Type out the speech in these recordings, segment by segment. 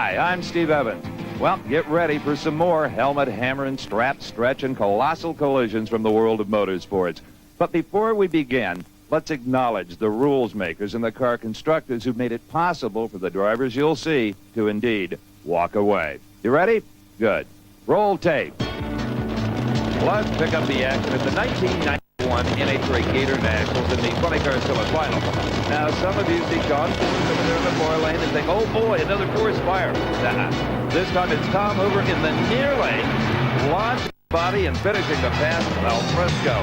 Hi, I'm Steve Evans. Well, get ready for some more helmet, hammering, strap, stretch, and colossal collisions from the world of motorsports. But before we begin, let's acknowledge the rules makers and the car constructors who made it possible for the drivers you'll see to indeed walk away. You ready? Good. Roll tape. Let's pick up the action at the 1991 NHRA Gator Nationals in the funny car semifinal. Now, some of you see John Ford over there in the far lane and think, oh boy, another forest fire. This time it's Tom Hoover in the near lane, launching the body and finishing the pass al fresco.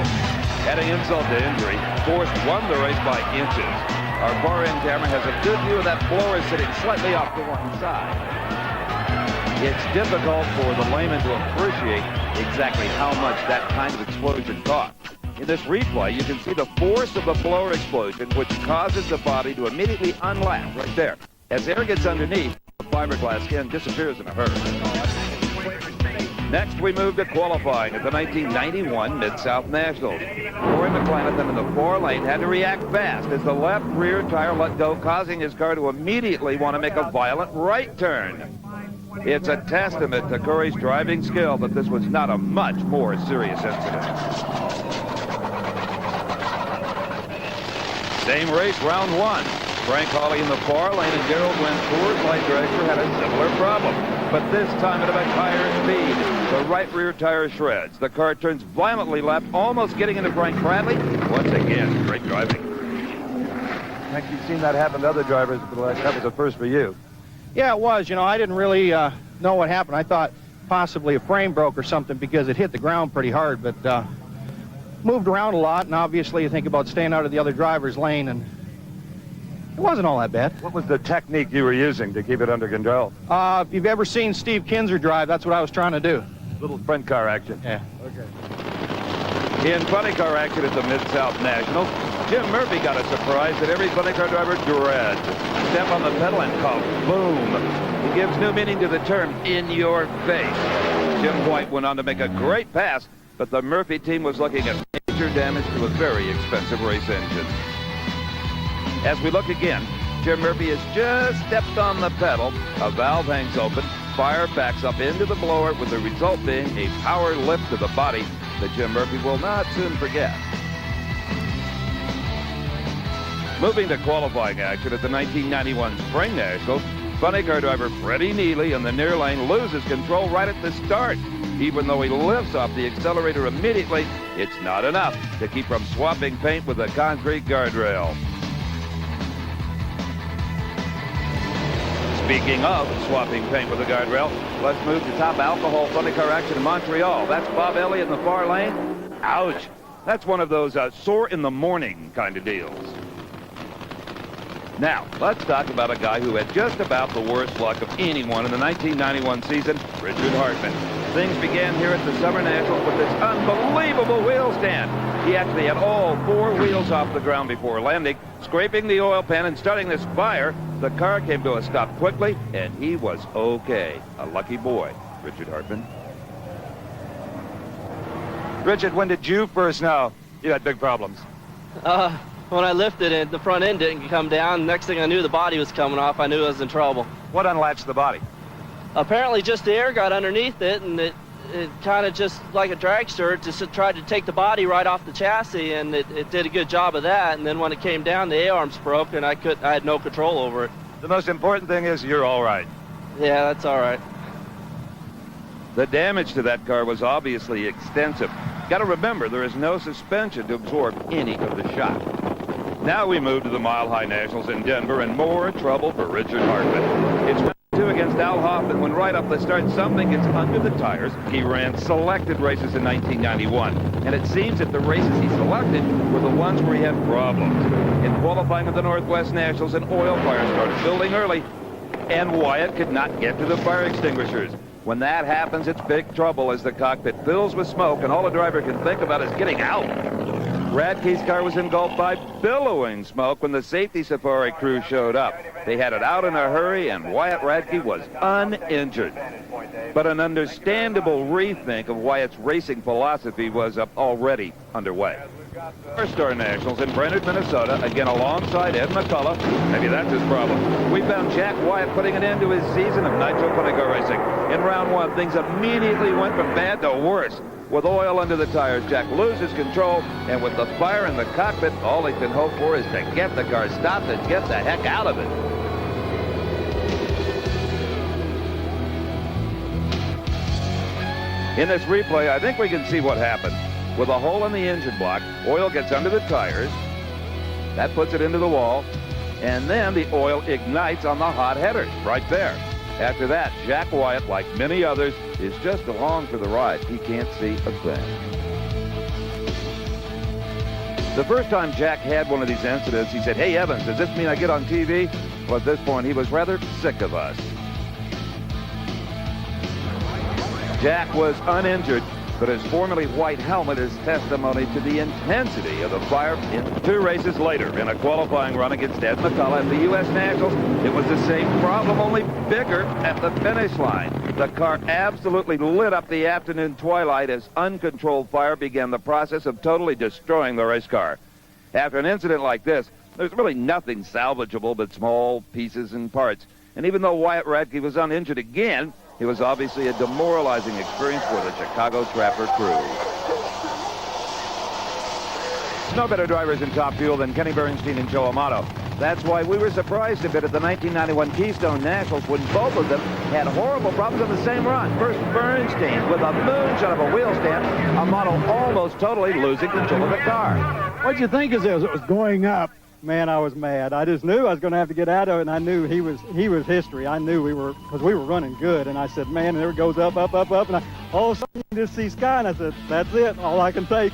Adding insult to injury, Forrest won the race by inches. Our far-end camera has a good view of that blower sitting slightly off to one side. It's difficult for the layman to appreciate exactly how much that kind of explosion cost. In this replay, you can see the force of the blower explosion, which causes the body to immediately unlap right there. As air gets underneath, the fiberglass skin disappears in a hurry. Next, we move to qualifying at the 1991 Mid-South Nationals. Roy McClanahan in the far lane had to react fast as the left rear tire let go, causing his car to immediately want to make a violent right turn. It's a testament to Curry's driving skill that this was not a much more serious incident. Same race, round one. Frank Hawley in the far lane and Gerald Wynn, Coors Light Dragster, had a similar problem. But this time at a much higher speed. The right rear tire shreds. The car turns violently left, almost getting into Frank Bradley. Once again, great driving. I think you've seen that happen to other drivers, but that was a first for you. Yeah, it was. You know, I didn't really know what happened. I thought possibly a frame broke or something because it hit the ground pretty hard, but moved around a lot, and obviously you think about staying out of the other driver's lane, and it wasn't all that bad. What was the technique you were using to keep it under control? If you've ever seen Steve Kinser drive, that's what I was trying to do. Little front car action. Yeah. Okay. In funny car action at the Mid-South Nationals, Jim Murphy got a surprise that every funny car driver dreads. Step on the pedal and kaboom. He gives new meaning to the term, in your face. Jim White went on to make a great pass, but the Murphy team was looking at major damage to a very expensive race engine. As we look again, Jim Murphy has just stepped on the pedal, a valve hangs open, fire backs up into the blower, with the result being a power lift to the body that Jim Murphy will not soon forget. Moving to qualifying action at the 1991 Spring Nationals, funny car driver Freddie Neely in the near lane loses control right at the start. Even though he lifts off the accelerator immediately, it's not enough to keep from swapping paint with the concrete guardrail. Speaking of swapping paint with the guardrail, let's move to top alcohol funny car action in Montreal. That's Bob Elliott in the far lane. Ouch. That's one of those sore in the morning kind of deals. Now, let's talk about a guy who had just about the worst luck of anyone in the 1991 season, Richard Hartman. Things began here at the Summer Nationals with this unbelievable wheel stand. He actually had all four wheels off the ground before landing, scraping the oil pan and starting this fire. The car came to a stop quickly, and he was okay. A lucky boy, Richard Hartman. Richard, when did you first know you had big problems? When I lifted it, the front end didn't come down. Next thing I knew, the body was coming off. I knew I was in trouble. What unlatched the body? Apparently just the air got underneath it, and it kind of just like a dragster, it just tried to take the body right off the chassis, and it did a good job of that. And then when it came down, the A-arms broke, and I had no control over it. The most important thing is you're all right. Yeah, that's all right. The damage to that car was obviously extensive. Got to remember, there is no suspension to absorb any of the shock. Now we move to the Mile High Nationals in Denver, and more trouble for Richard Hartman. It's round two against Al Hoffman when right off the start something gets under the tires. He ran selected races in 1991, and it seems that the races he selected were the ones where he had problems. In qualifying at the Northwest Nationals, an oil fire started building early, and Wyatt could not get to the fire extinguishers. When that happens, it's big trouble as the cockpit fills with smoke, and all the driver can think about is getting out. Radke's car was engulfed by billowing smoke when the safety safari crew showed up. They had it out in a hurry, and Wyatt Radke was uninjured. But an understandable rethink of Wyatt's racing philosophy was already underway. Star Nationals in Brainerd, Minnesota, again alongside Ed McCullough. Maybe that's his problem. We found Jack Wyatt putting an end to his season of Nitro Ponycar racing. In round one, things immediately went from bad to worse. With oil under the tires, Jack loses control, and with the fire in the cockpit, all he can hope for is to get the car stopped and get the heck out of it. In this replay, I think we can see what happened. With a hole in the engine block, oil gets under the tires. That puts it into the wall. And then the oil ignites on the hot headers right there. After that, Jack Wyatt, like many others, is just along for the ride. He can't see a thing. The first time Jack had one of these incidents, he said, "Hey, Evans, does this mean I get on TV?" Well, at this point, he was rather sick of us. Jack was uninjured, but his formerly white helmet is testimony to the intensity of the fire. In 2 races later, in a qualifying run against Ed McCullough at the U.S. Nationals, it was the same problem, only bigger at the finish line. The car absolutely lit up the afternoon twilight as uncontrolled fire began the process of totally destroying the race car. After an incident like this, there's really nothing salvageable but small pieces and parts. And even though Wyatt Radke was uninjured again, it was obviously a demoralizing experience for the Chicago Trapper crew. No better drivers in Top Fuel than Kenny Bernstein and Joe Amato. That's why we were surprised a bit at the 1991 Keystone Nationals when both of them had horrible problems on the same run. First, Bernstein with a moonshot of a wheel stand, Amato almost totally losing control of the car. What'd you think as it was going up? Man, I was mad. I just knew I was going to have to get out of it, and I knew he was history. I knew because we were running good, and I said, man, and there it goes up, up, up, up, and all of a sudden you just see sky, and I said, that's it, all I can take.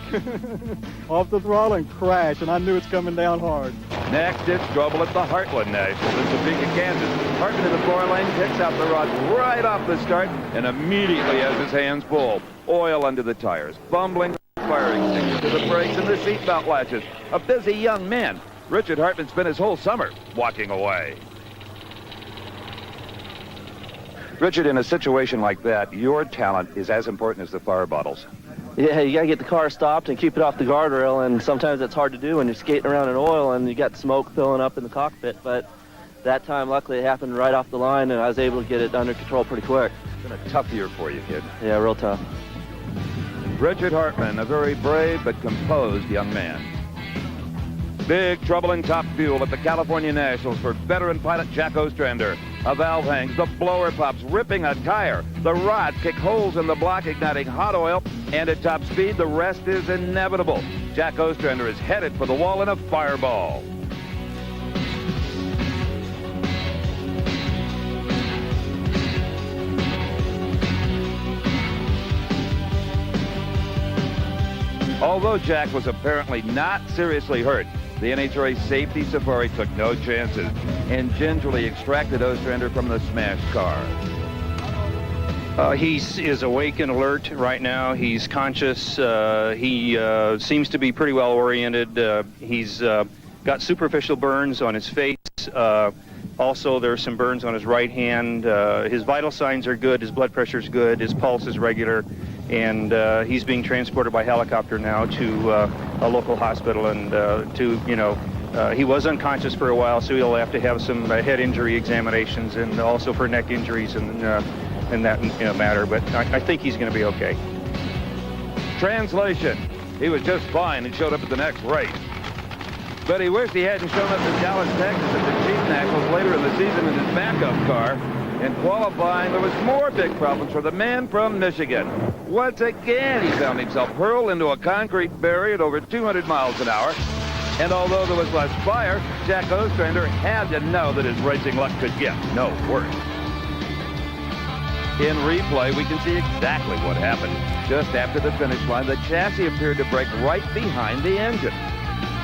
Off the throttle and crash, and I knew it's coming down hard. Next, it's trouble at the Heartland Nationals in Topeka, Kansas. Hartman in the 4 lane picks out the rod right off the start and immediately has his hands full. Oil under the tires, fumbling, fire extinguisher, the brakes, and the seatbelt latches. A busy young man. Richard Hartman spent his whole summer walking away. Richard, in a situation like that, your talent is as important as the fire bottles. Yeah, you gotta get the car stopped and keep it off the guardrail, and sometimes that's hard to do when you're skating around in oil and you got smoke filling up in the cockpit. But that time, luckily, it happened right off the line, and I was able to get it under control pretty quick. It's been a tough year for you, kid. Yeah, real tough. Richard Hartman, a very brave but composed young man. Big trouble in Top Fuel at the California Nationals for veteran pilot Jack Ostrander. A valve hangs, the blower pops, ripping a tire. The rods kick holes in the block, igniting hot oil, and at top speed, the rest is inevitable. Jack Ostrander is headed for the wall in a fireball. Although Jack was apparently not seriously hurt, the NHRA Safety Safari took no chances and gingerly extracted Ostrander from the smashed car. He is awake and alert right now. He's conscious. He seems to be pretty well oriented. He's got superficial burns on his face. Also, there are some burns on his right hand. His vital signs are good. His blood pressure is good. His pulse is regular. And he's being transported by helicopter now to a local hospital. And he was unconscious for a while, so he'll have to have some head injury examinations and also for neck injuries and that matter. But I think he's going to be okay. Translation: he was just fine and showed up at the next race. But he wished he hadn't shown up in Dallas, Texas at the Chief Nationals later in the season in his backup car. In qualifying, there was more big problems for the man from Michigan. Once again, he found himself hurled into a concrete barrier at over 200 miles an hour. And although there was less fire, Jack Ostrander had to know that his racing luck could get no worse. In replay, we can see exactly what happened. Just after the finish line, the chassis appeared to break right behind the engine.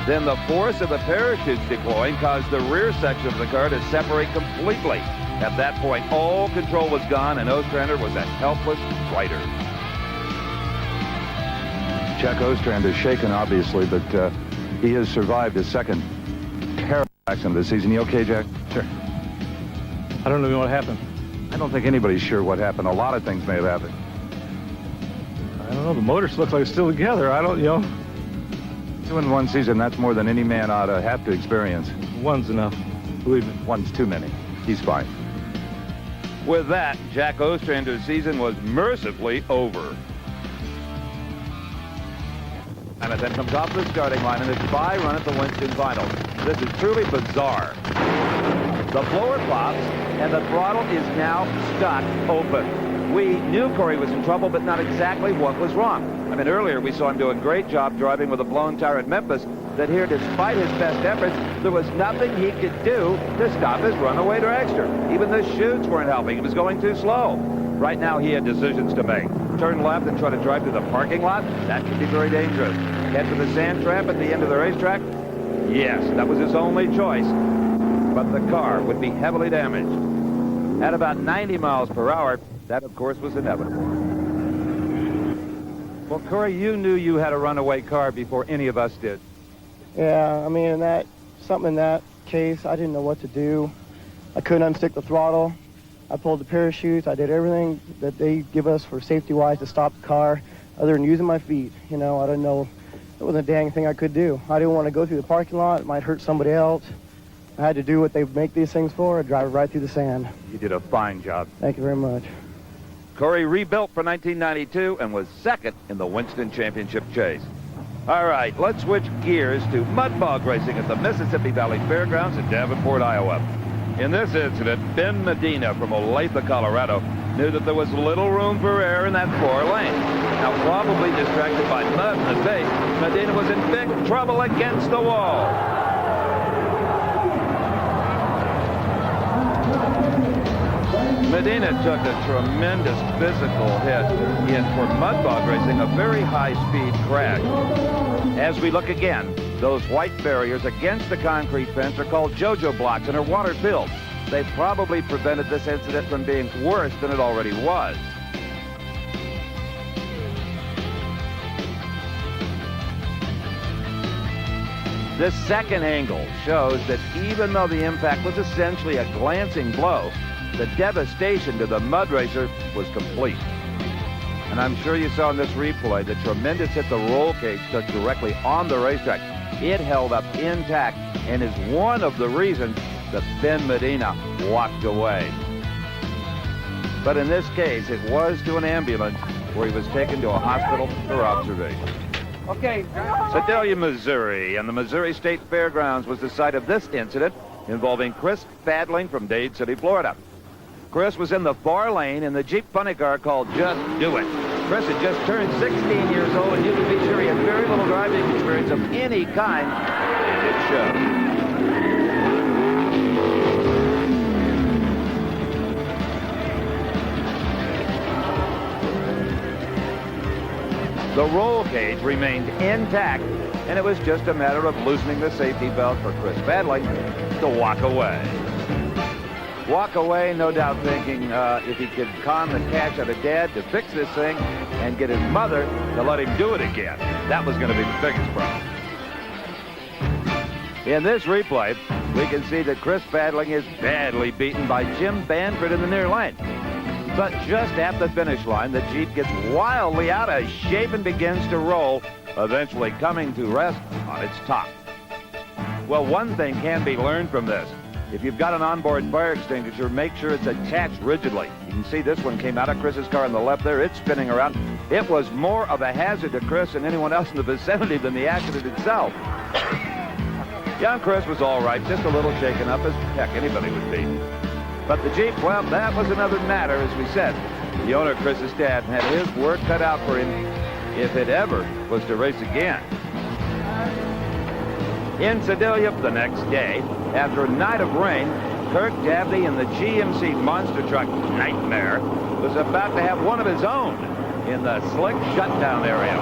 Then the force of the parachutes deploying caused the rear section of the car to separate completely. At that point, all control was gone, and Ostrander was a helpless rider. Jack Ostrander is shaken, obviously, but he has survived his second terrible accident of the season. You okay, Jack? Sure. I don't know what happened. I don't think anybody's sure what happened. A lot of things may have happened. I don't know. The motors look like it's still together. I don't, 2 in one season, that's more than any man ought to have to experience. One's enough. Believe me. One's too many. He's fine. With that, Jack Ostrander's season was mercifully over. And it then comes off the starting line in its bye run at the Winston Finals. This is truly bizarre. The blower pops, and the throttle is now stuck open. We knew Corey was in trouble, but not exactly what was wrong. I mean, earlier we saw him do a great job driving with a blown tire at Memphis, that here, despite his best efforts, there was nothing he could do to stop his runaway dragster. Even the chutes weren't helping. He was going too slow. Right now, he had decisions to make. Turn left and try to drive through the parking lot? That could be very dangerous. Head to the sand trap at the end of the racetrack? Yes, that was his only choice. But the car would be heavily damaged. At about 90 miles per hour, that, of course, was inevitable. Well, Corey, you knew you had a runaway car before any of us did. Yeah, I mean, in that case, I didn't know what to do. I couldn't unstick the throttle. I pulled the parachutes. I did everything that they give us for safety-wise to stop the car, other than using my feet. You know, I didn't know. There wasn't a dang thing I could do. I didn't want to go through the parking lot. It might hurt somebody else. I had to do what they make these things for. I drive right through the sand. You did a fine job. Thank you very much. Corey rebuilt for 1992 and was second in the Winston Championship chase. All right, let's switch gears to mud bog racing at the Mississippi Valley Fairgrounds in Davenport, Iowa. In this incident, Ben Medina from Olathe, Colorado, knew that there was little room for error in that 4 lane. Now, probably distracted by mud in the face, Medina was in big trouble against the wall. Medina took a tremendous physical hit in, for mud bog racing, a very high-speed crash. As we look again, those white barriers against the concrete fence are called JoJo blocks and are water-filled. They probably prevented this incident from being worse than it already was. This second angle shows that even though the impact was essentially a glancing blow, the devastation to the mud racer was complete. And I'm sure you saw in this replay the tremendous hit the roll cage took directly on the racetrack. It held up intact and is one of the reasons that Ben Medina walked away. But in this case, it was to an ambulance where he was taken to a hospital for observation. Okay. Sedalia, Missouri, and the Missouri State Fairgrounds was the site of this incident involving Chris Fadling from Dade City, Florida. Chris was in the far lane in the Jeep funny car called Just Do It. Chris had just turned 16 years old, and you can be sure he had very little driving experience of any kind, and it showed. The roll cage remained intact, and it was just a matter of loosening the safety belt for Chris Fadling to walk away. Walk away, no doubt thinking if he could con the cash out of Dad to fix this thing and get his mother to let him do it again. That was going to be the biggest problem. In this replay, we can see that Chris Fadling is badly beaten by Jim Banford in the near lane. But just at the finish line, the Jeep gets wildly out of shape and begins to roll, eventually coming to rest on its top. Well, one thing can be learned from this. If you've got an onboard fire extinguisher, make sure it's attached rigidly. You can see this one came out of Chris's car on the left there. It's spinning around. It was more of a hazard to Chris and anyone else in the vicinity than the accident itself. Young Chris was all right, just a little shaken up as heck anybody would be. But the Jeep, well, that was another matter, as we said. The owner, Chris's dad, had his work cut out for him if it ever was to race again. In Sedalia the next day, after a night of rain, Kirk Dabney in the GMC monster truck Nightmare was about to have one of his own in the slick shutdown area.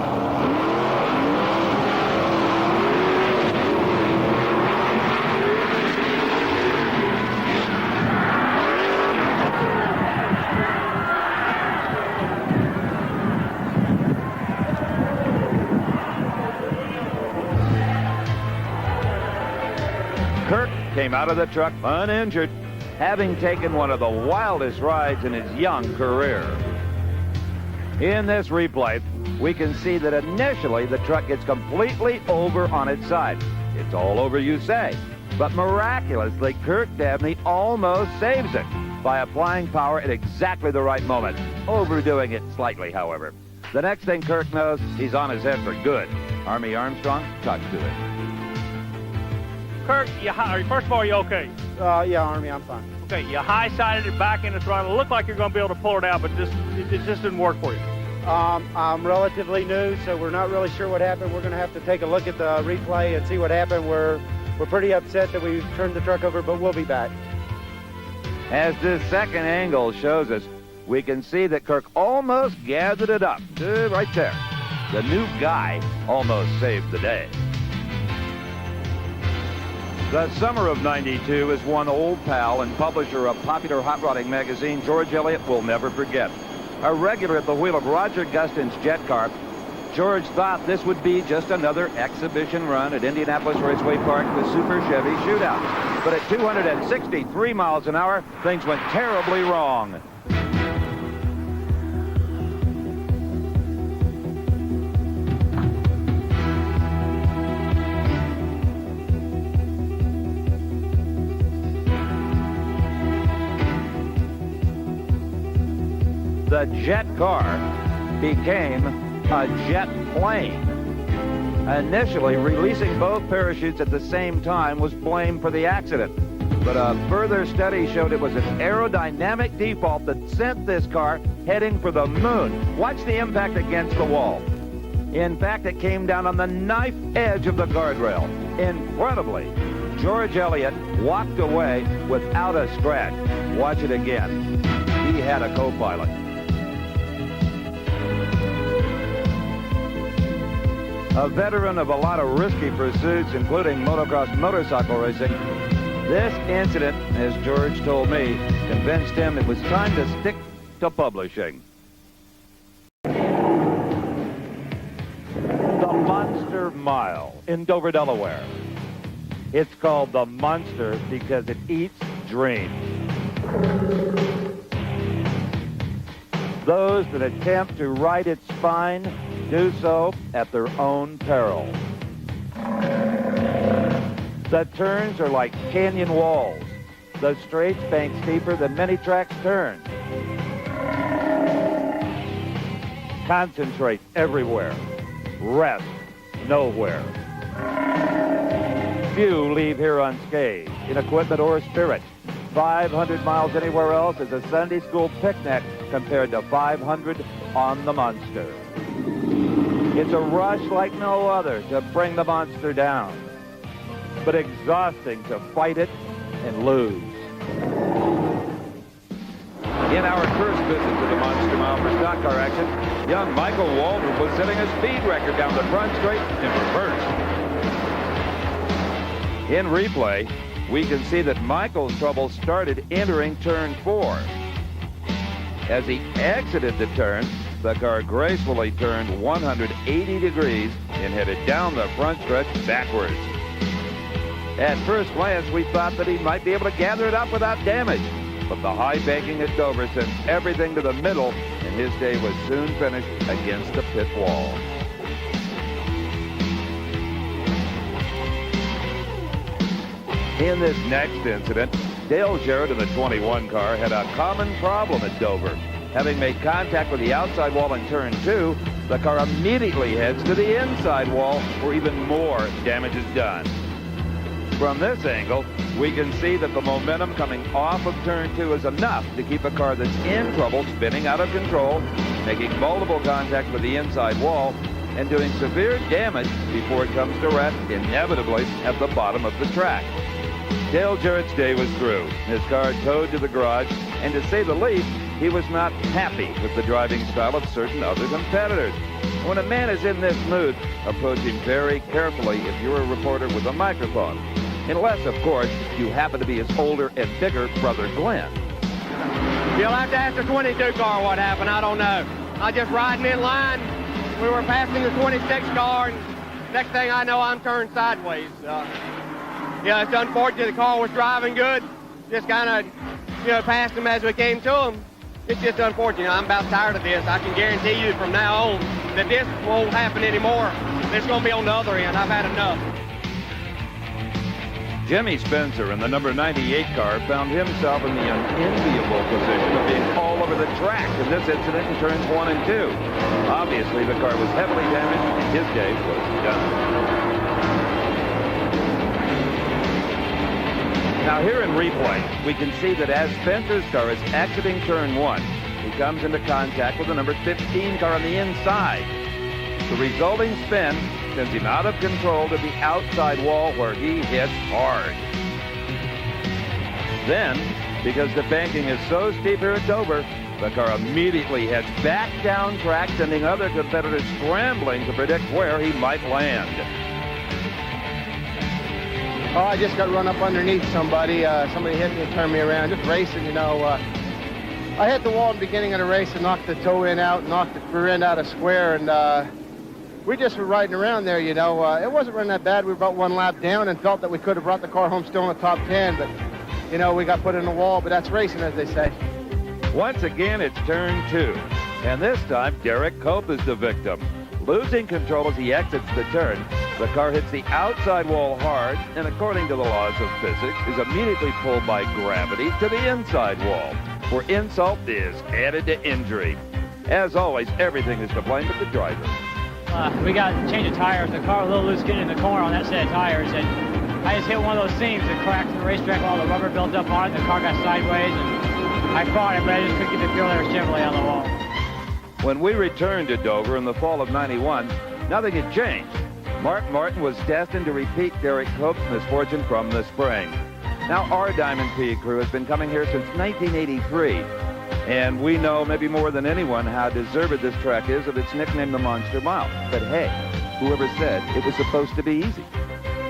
Kirk came out of the truck uninjured, having taken one of the wildest rides in his young career. In this replay, we can see that initially the truck gets completely over on its side. It's all over, you say. But miraculously, Kirk Dabney almost saves it by applying power at exactly the right moment, overdoing it slightly, however. The next thing Kirk knows, he's on his head for good. Army Armstrong talks to him. Kirk, first of all, are you okay? Yeah, Army, I'm fine. Okay, you high-sided it back in the throttle. It looked like you're going to be able to pull it out, but it just didn't work for you. I'm relatively new, so we're not really sure what happened. We're going to have to take a look at the replay and see what happened. We're pretty upset that we turned the truck over, but we'll be back. As this second angle shows us, we can see that Kirk almost gathered it up. Right there. The new guy almost saved the day. The summer of '92 is one old pal and publisher of popular hot rodding magazine, George Elliott, will never forget. A regular at the wheel of Roger Gustin's jet car, George thought this would be just another exhibition run at Indianapolis Raceway Park, the Super Chevy Shootout. But at 263 miles an hour, things went terribly wrong. The jet car became a jet plane. Initially, releasing both parachutes at the same time was blamed for the accident. But a further study showed it was an aerodynamic default that sent this car heading for the moon. Watch the impact against the wall. In fact, it came down on the knife edge of the guardrail. Incredibly, George Elliott walked away without a scratch. Watch it again. He had a co-pilot. A veteran of a lot of risky pursuits, including motocross motorcycle racing, this incident, as George told me, convinced him it was time to stick to publishing. The Monster Mile in Dover, Delaware. It's called the Monster because it eats dreams. Those that attempt to ride its spine do so at their own peril. The turns are like canyon walls. The straights bank steeper than many tracks turn. Concentrate everywhere. Rest nowhere. Few leave here unscathed in equipment or spirit. 500 miles anywhere else is a Sunday school picnic compared to 500 on the Monster. It's a rush like no other to bring the monster down, but exhausting to fight it and lose. In our first visit to the Monster Mile for stock car action, young Michael Waldron was setting a speed record down the front straight in reverse. In replay, we can see that Michael's trouble started entering turn 4. As he exited the turn, the car gracefully turned 180 degrees and headed down the front stretch backwards. At first glance, we thought that he might be able to gather it up without damage, but the high banking at Dover sent everything to the middle, and his day was soon finished against the pit wall. In this next incident, Dale Jarrett in the 21 car had a common problem at Dover. Having made contact with the outside wall in turn 2, the car immediately heads to the inside wall where even more damage is done. From this angle, we can see that the momentum coming off of turn 2 is enough to keep a car that's in trouble spinning out of control, making multiple contacts with the inside wall, and doing severe damage before it comes to rest inevitably at the bottom of the track. Dale Jarrett's day was through. His car towed to the garage, and to say the least, he was not happy with the driving style of certain other competitors. When a man is in this mood, approach him very carefully if you're a reporter with a microphone. Unless, of course, you happen to be his older and bigger brother Glenn. You'll have to ask the 22 car what happened. I don't know. I just riding in line. We were passing the 26 car, and next thing I know, I'm turned sideways. Yeah, it's unfortunate. The car was driving good. Just kind of, passed him as we came to him. It's just unfortunate. I'm about tired of this. I can guarantee you from now on that this won't happen anymore. It's going to be on the other end. I've had enough. Jimmy Spencer in the number 98 car found himself in the unenviable position of being all over the track in this incident in turns 1 and 2. Obviously, the car was heavily damaged and his day was done. Now here in replay, we can see that as Spencer's car is exiting turn 1, he comes into contact with the number 15 car on the inside. The resulting spin sends him out of control to the outside wall where he hits hard. Then, because the banking is so steep here at Dover, the car immediately heads back down track, sending other competitors scrambling to predict where he might land. Oh, I just got run up underneath somebody. Somebody hit me and turned me around. Just racing, you know. I hit the wall in the beginning of the race and knocked the toe end out, knocked the rear end out of square, and we just were riding around there, you know. It wasn't running that bad. We were about 1 lap down and felt that we could have brought the car home still in the top 10, but, you know, we got put in the wall, but that's racing, as they say. Once again, it's turn 2, and this time, Derek Cope is the victim. Losing control as he exits the turn, the car hits the outside wall hard, and according to the laws of physics, is immediately pulled by gravity to the inside wall, where insult is added to injury. As always, everything is to blame but the driver. We got to change the tires. The car was a little loose getting in the corner on that set of tires, and I just hit one of those seams that cracked the racetrack. All the rubber built up on it. The car got sideways, and I fought it, but I just couldn't get the feel there was Chevrolet on the wall. When we returned to Dover in the fall of '91, nothing had changed. Mark Martin was destined to repeat Derek Cope's misfortune from the spring. Now, our Diamond P crew has been coming here since 1983. And we know maybe more than anyone how deserved this track is of its nickname, the Monster Mile. But hey, whoever said it was supposed to be easy?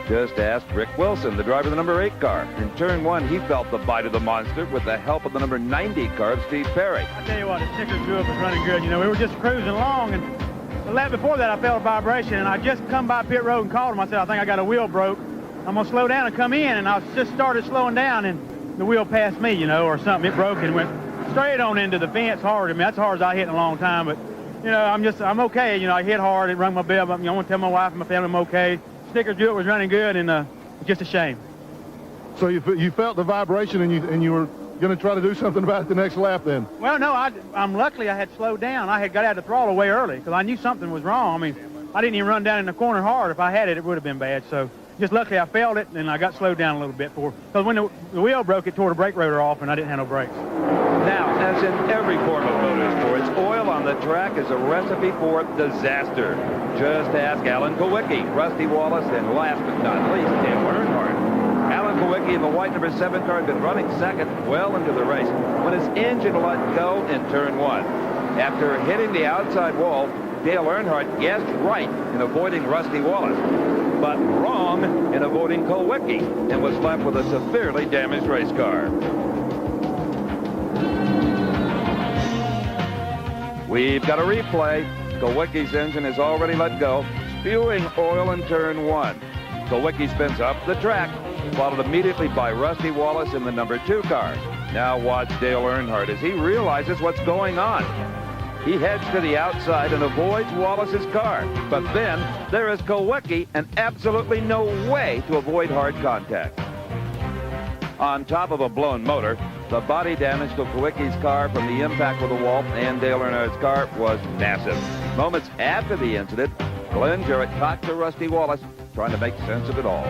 Just ask Rick Wilson, the driver of the number 8 car. In turn 1, he felt the bite of the monster with the help of the number 90 car of Steve Perry. I tell you what, the sticker drew up was running good. You know, we were just cruising along, and the lap before that I felt a vibration, and I just come by pit road and called him. I said, I think I got a wheel broke. I'm going to slow down and come in, and I just started slowing down, and the wheel passed me, you know, or something. It broke and went straight on into the fence hard. I mean, that's as hard as I hit in a long time, but, you know, I'm okay. You know, I hit hard. It rung my bell. You know, I want to tell my wife and my family I'm okay. Sticker Jewett was running good, and just a shame. So you felt the vibration, and you were going to try to do something about it the next lap then? Well, no, I'm luckily I had slowed down. I had got out of the throttle way early because I knew something was wrong. I mean, I didn't even run down in the corner hard. If I had it, it would have been bad. So just luckily I felt it, and I got slowed down a little bit because when the wheel broke, it tore the brake rotor off, and I didn't have no brakes. Now, as in every form of motorsports, oil on the track is a recipe for disaster. Just ask Alan Kowicki, Rusty Wallace, and last but not least, Dale Earnhardt. Alan Kowicki in the white number 7 car had been running second well into the race when his engine let go in turn 1. After hitting the outside wall, Dale Earnhardt guessed right in avoiding Rusty Wallace, but wrong in avoiding Kowicki, and was left with a severely damaged race car. We've got a replay. Kowicki's engine has already let go, spewing oil in turn 1. Kowicki spins up the track, followed immediately by Rusty Wallace in the number 2 car. Now watch Dale Earnhardt as he realizes what's going on. He heads to the outside and avoids Wallace's car. But then there is Kowicki, and absolutely no way to avoid hard contact. On top of a blown motor, the body damage to Kowicki's car from the impact with the wall and Dale Earnhardt's car was massive. Moments after the incident, Glenn Jarrett talked to Rusty Wallace, trying to make sense of it all.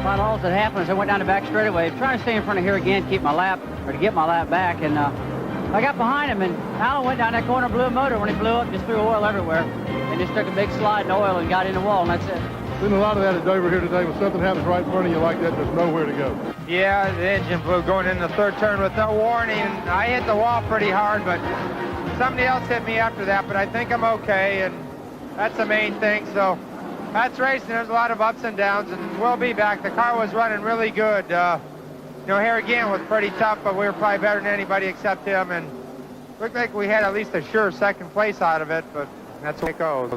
About all that happened is I went down the back straightaway, trying to stay in front of here again, keep my lap, or to get my lap back, and I got behind him, and Alan went down that corner, blew a motor. When he blew up, just threw oil everywhere, and just took a big slide in oil and got in the wall, and that's it. Seen a lot of that at Dover here today. When something happens right in front of you like that, there's nowhere to go. Yeah, the engine blew going in the third turn with no warning. I hit the wall pretty hard, but somebody else hit me after that, but I think I'm okay, and that's the main thing. So that's racing. There's a lot of ups and downs, and we'll be back. The car was running really good. You know, here again was pretty tough, but we were probably better than anybody except him, and looked like we had at least a sure second place out of it, but that's the way it goes.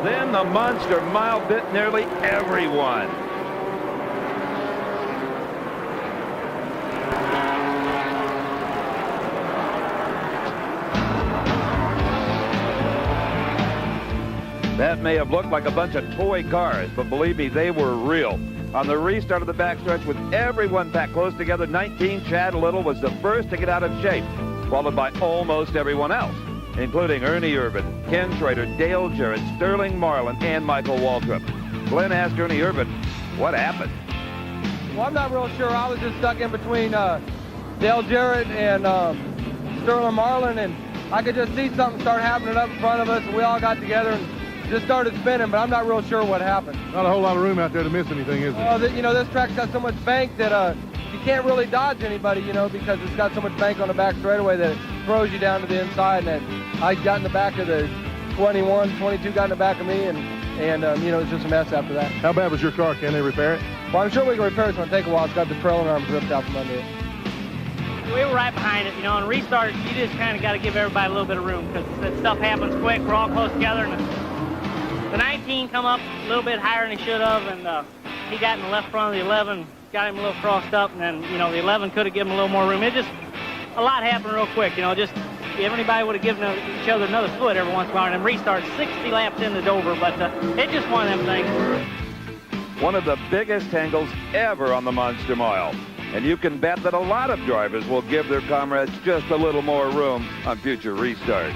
Then the Monster Mile bit nearly everyone. event may have looked like a bunch of toy cars, but believe me, they were real. On the restart of the backstretch with everyone packed close together, 19 Chad Little was the first to get out of shape, followed by almost everyone else, including Ernie Irvin, Ken Schrader, Dale Jarrett, Sterling Marlin, and Michael Waltrip. Glenn asked Ernie Irvin, what happened? Well, I'm not real sure. I was just stuck in between Dale Jarrett and Sterling Marlin, and I could just see something start happening up in front of us, and we all got together and just started spinning, but I'm not real sure what happened. Not a whole lot of room out there to miss anything, is there? You know, this track's got so much bank that you can't really dodge anybody, you know, because it's got so much bank on the back straightaway that it throws you down to the inside. And I got in the back of the 21, 22 got in the back of me, and you know, it's just a mess after that. How bad was your car? Can they repair it? Well, I'm sure we can repair it. It's going to take a while. It's got the trailing arms ripped out from under it. We were right behind it, you know. On restart, you just kind of got to give everybody a little bit of room because that stuff happens quick. We're all close together, and the 19 come up a little bit higher than he should have, and he got in the left front of the 11, got him a little crossed up, and then, you know, the 11 could have given him a little more room. It just, a lot happened real quick, you know. Just if anybody would have given each other another foot every once in a while, and then restart 60 laps into Dover, but it just one of them things. One of the biggest tangles ever on the Monster Mile. And you can bet that a lot of drivers will give their comrades just a little more room on future restarts.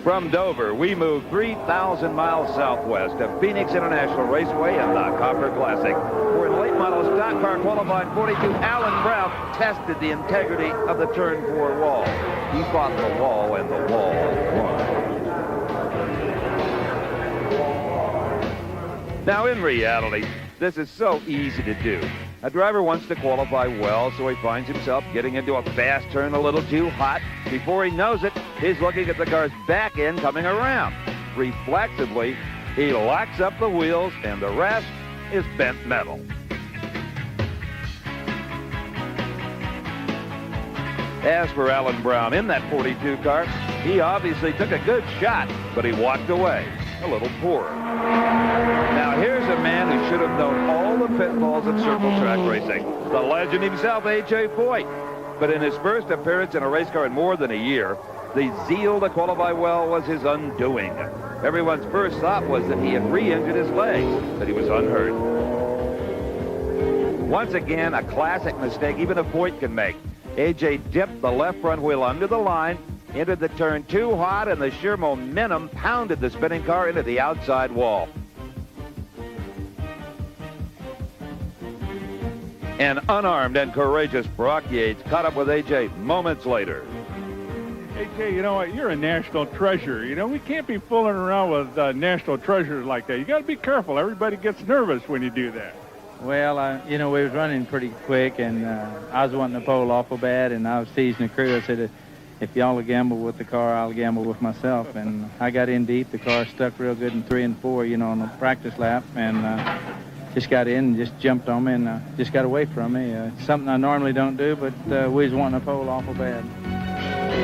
From Dover, we move 3,000 miles southwest to Phoenix International Raceway and the Copper Classic, where late model stock car qualified 42 Alan Brown tested the integrity of the Turn 4 wall. He fought the wall, and the wall won. Now, in reality, this is so easy to do. A driver wants to qualify well, so he finds himself getting into a fast turn a little too hot. Before he knows it, he's looking at the car's back end coming around. Reflexively, he locks up the wheels, and the rest is bent metal. As for Alan Brown, in that 42 car, he obviously took a good shot, but he walked away a little poorer. Now, here's a man who should have known all the pitfalls of circle track racing, the legend himself, A.J. Foyt. But in his first appearance in a race car in more than a year, the zeal to qualify well was his undoing. Everyone's first thought was that he had re-injured his leg, but he was unhurt. Once again, a classic mistake even a Foyt can make. A.J. dipped the left front wheel under the line, entered the turn too hot, and the sheer momentum pounded the spinning car into the outside wall. An unarmed and courageous Brock Yates caught up with A.J. moments later. A.J., you know what? You're a national treasure. You know, we can't be fooling around with national treasures like that. You got to be careful. Everybody gets nervous when you do that. Well, you know, we was running pretty quick, and I was wanting to pole awful bad, and I was teasing the crew. I said, if y'all will gamble with the car, I'll gamble with myself. And I got in deep. The car stuck real good in 3 and 4, you know, on the practice lap, and just got in and just jumped on me and just got away from me. Something I normally don't do, but we was wanting to pole awful bad.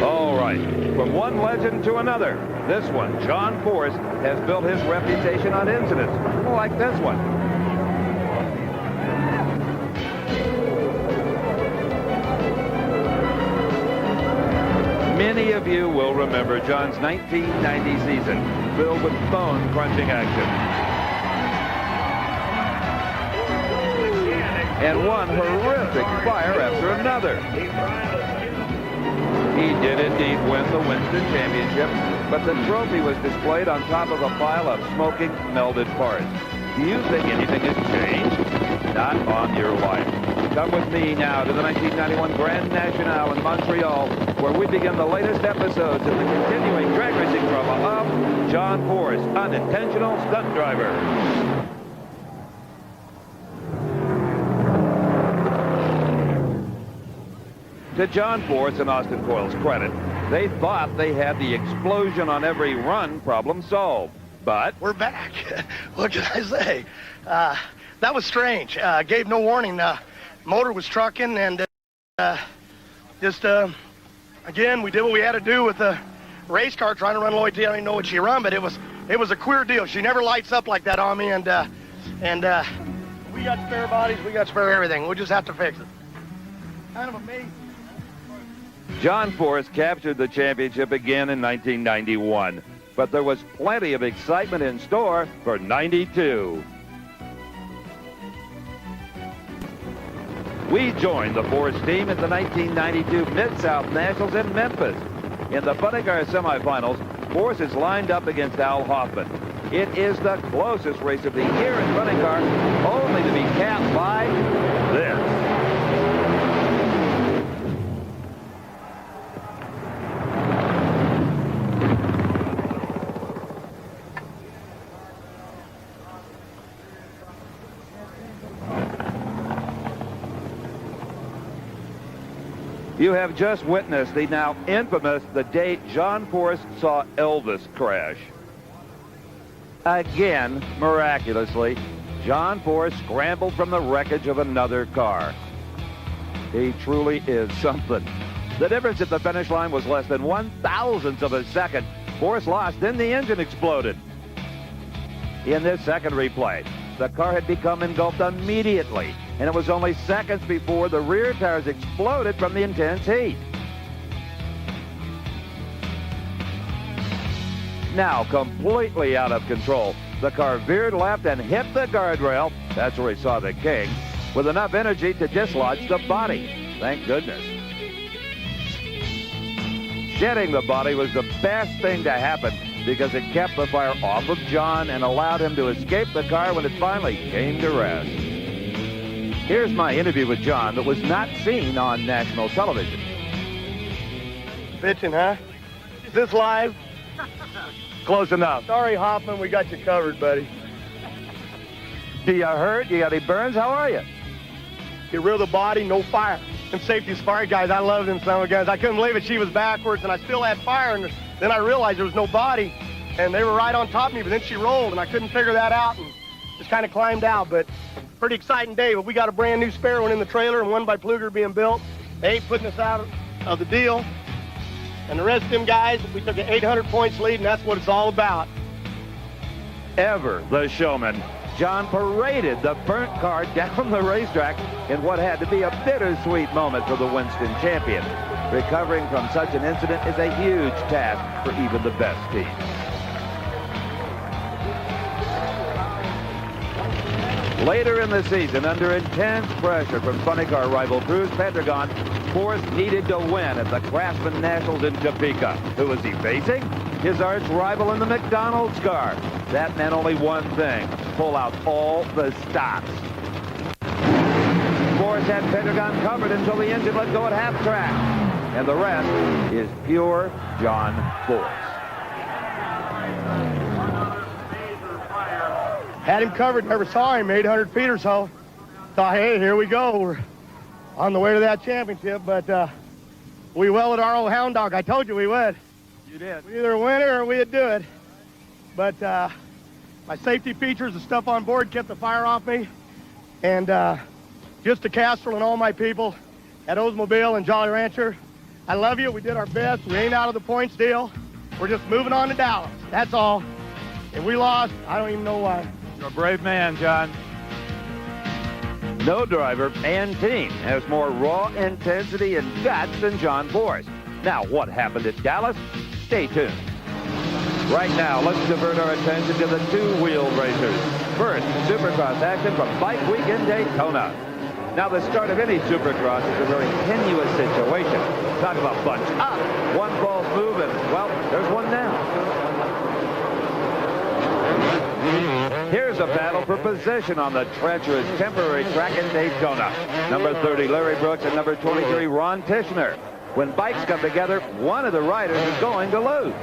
All right, from one legend to another, this one, John Force, has built his reputation on incidents like this one. Many of you will remember John's 1990 season, filled with bone-crunching action. And one horrific fire after another. He did indeed win the Winston Championship, but the trophy was displayed on top of a pile of smoking, melted parts. Do you think anything has changed? Not on your life. Come with me now to the 1991 Grand National in Montreal, where we begin the latest episodes of the continuing drag racing drama of John Force, Unintentional Stunt Driver. To John Force and Austin Coyle's credit, they thought they had the explosion on every run problem solved. But we're back. What can I say? That was strange. Gave no warning. Motor was trucking, and again, we did what we had to do with the race car trying to run Lloyd T. I don't even know what she run, but it was a queer deal. She never lights up like that on me, and we got spare bodies, we got spare everything. We'll just have to fix it. Kind of amazing. John Force captured the championship again in 1991, but there was plenty of excitement in store for 92. We joined the Force team at the 1992 Mid-South Nationals in Memphis. In the funny car semifinals, Force is lined up against Al Hoffman. It is the closest race of the year in funny car, only to be capped by this. You have just witnessed the now infamous the day John Force saw Elvis crash. Again, miraculously, John Force scrambled from the wreckage of another car. He truly is something. The difference at the finish line was less than 1/1000th of a second. Force lost, then the engine exploded. In this second replay, the car had become engulfed immediately, and it was only seconds before the rear tires exploded from the intense heat. Now completely out of control, the car veered left and hit the guardrail. That's where he saw the king, with enough energy to dislodge the body. Thank goodness. Shedding the body was the best thing to happen because it kept the fire off of John and allowed him to escape the car when it finally came to rest. Here's my interview with John that was not seen on national television. Pitching, huh? Is this live? Close enough. Sorry, Hoffman, we got you covered, buddy. Do you hurt? You got any burns? How are you? Get rid of the body, no fire. And safety's fire guys, I love them son of guys. I couldn't believe it. She was backwards, and I still had fire, and then I realized there was no body, and they were right on top of me, but then she rolled, and I couldn't figure that out, and just kind of climbed out, but pretty exciting day. But we got a brand new spare one in the trailer and one by Pluger being built. They ain't putting us out of the deal. And the rest of them guys, we took an 800 points lead, and that's what it's all about. Ever the showman, John paraded the burnt car down the racetrack in what had to be a bittersweet moment for the Winston champion. Recovering from such an incident is a huge task for even the best teams. Later in the season, under intense pressure from funny car rival Cruz Pedregon, Force needed to win at the Craftsman Nationals in Topeka. Who was he facing? His arch rival in the McDonald's car. That meant only one thing: pull out all the stops. Force had Pedregon covered until the engine let go at half track. And the rest is pure John Force. Had him covered, never saw him, 800 feet or so. Thought, hey, here we go. We're on the way to that championship, but we welded our old hound dog. I told you we would. You did. We either win it or we'd do it. But my safety features, the stuff on board, kept the fire off me. And just to Castrol and all my people at Oldsmobile and Jolly Rancher, I love you. We did our best. We ain't out of the points deal. We're just moving on to Dallas. That's all. If we lost, I don't even know why. You're a brave man, John. No driver and team has more raw intensity and guts than John Force. Now, what happened at Dallas? Stay tuned. Right now, let's divert our attention to the two-wheeled racers. First, Supercross action from Bike Week in Daytona. Now, the start of any Supercross is a very tenuous situation. Talk about bunch up. One false move and, well, there's one now. Here's a battle for position on the treacherous temporary track in Daytona. Number 30, Larry Brooks, and number 23, Ron Tishner. When bikes come together, one of the riders is going to lose.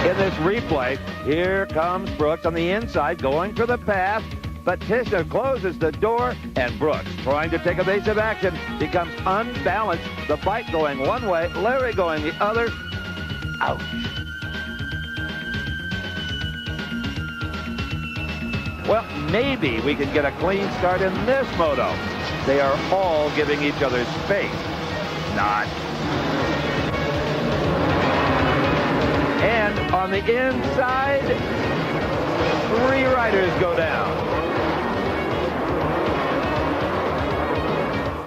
In this replay, here comes Brooks on the inside going for the pass, but Tishner closes the door, and Brooks, trying to take evasive action, becomes unbalanced. The bike going one way, Larry going the other. Ouch. Well, maybe we could get a clean start in this moto. They are all giving each other space. Not. And on the inside, 3 riders go down.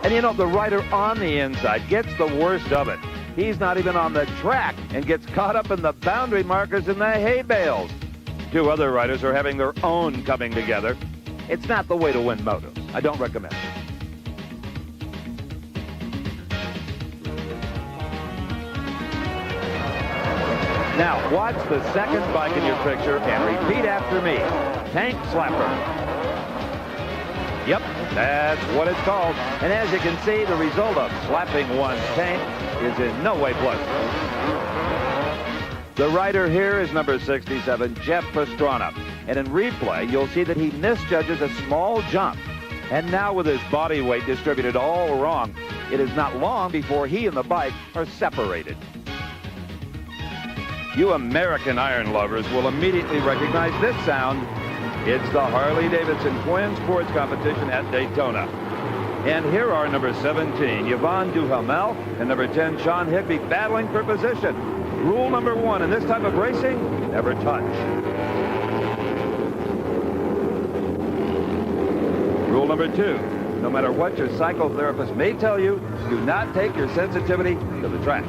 And you know, the rider on the inside gets the worst of it. He's not even on the track and gets caught up in the boundary markers in the hay bales. Two other riders are having their own coming together. It's not the way to win motos. I don't recommend it. Now, watch the second bike in your picture and repeat after me. Tank slapper. Yep, that's what it's called. And as you can see, the result of slapping one's tank is in no way pleasant. The rider here is number 67, Jeff Pastrana. And in replay, you'll see that he misjudges a small jump. And now with his body weight distributed all wrong, it is not long before he and the bike are separated. You American iron lovers will immediately recognize this sound. It's the Harley-Davidson Twin Sports Competition at Daytona. And here are number 17, Yvonne Duhamel, and number 10, Sean Higby, battling for position. Rule number 1 in this type of racing, never touch. Rule number 2, no matter what your psychotherapist may tell you, do not take your sensitivity to the track.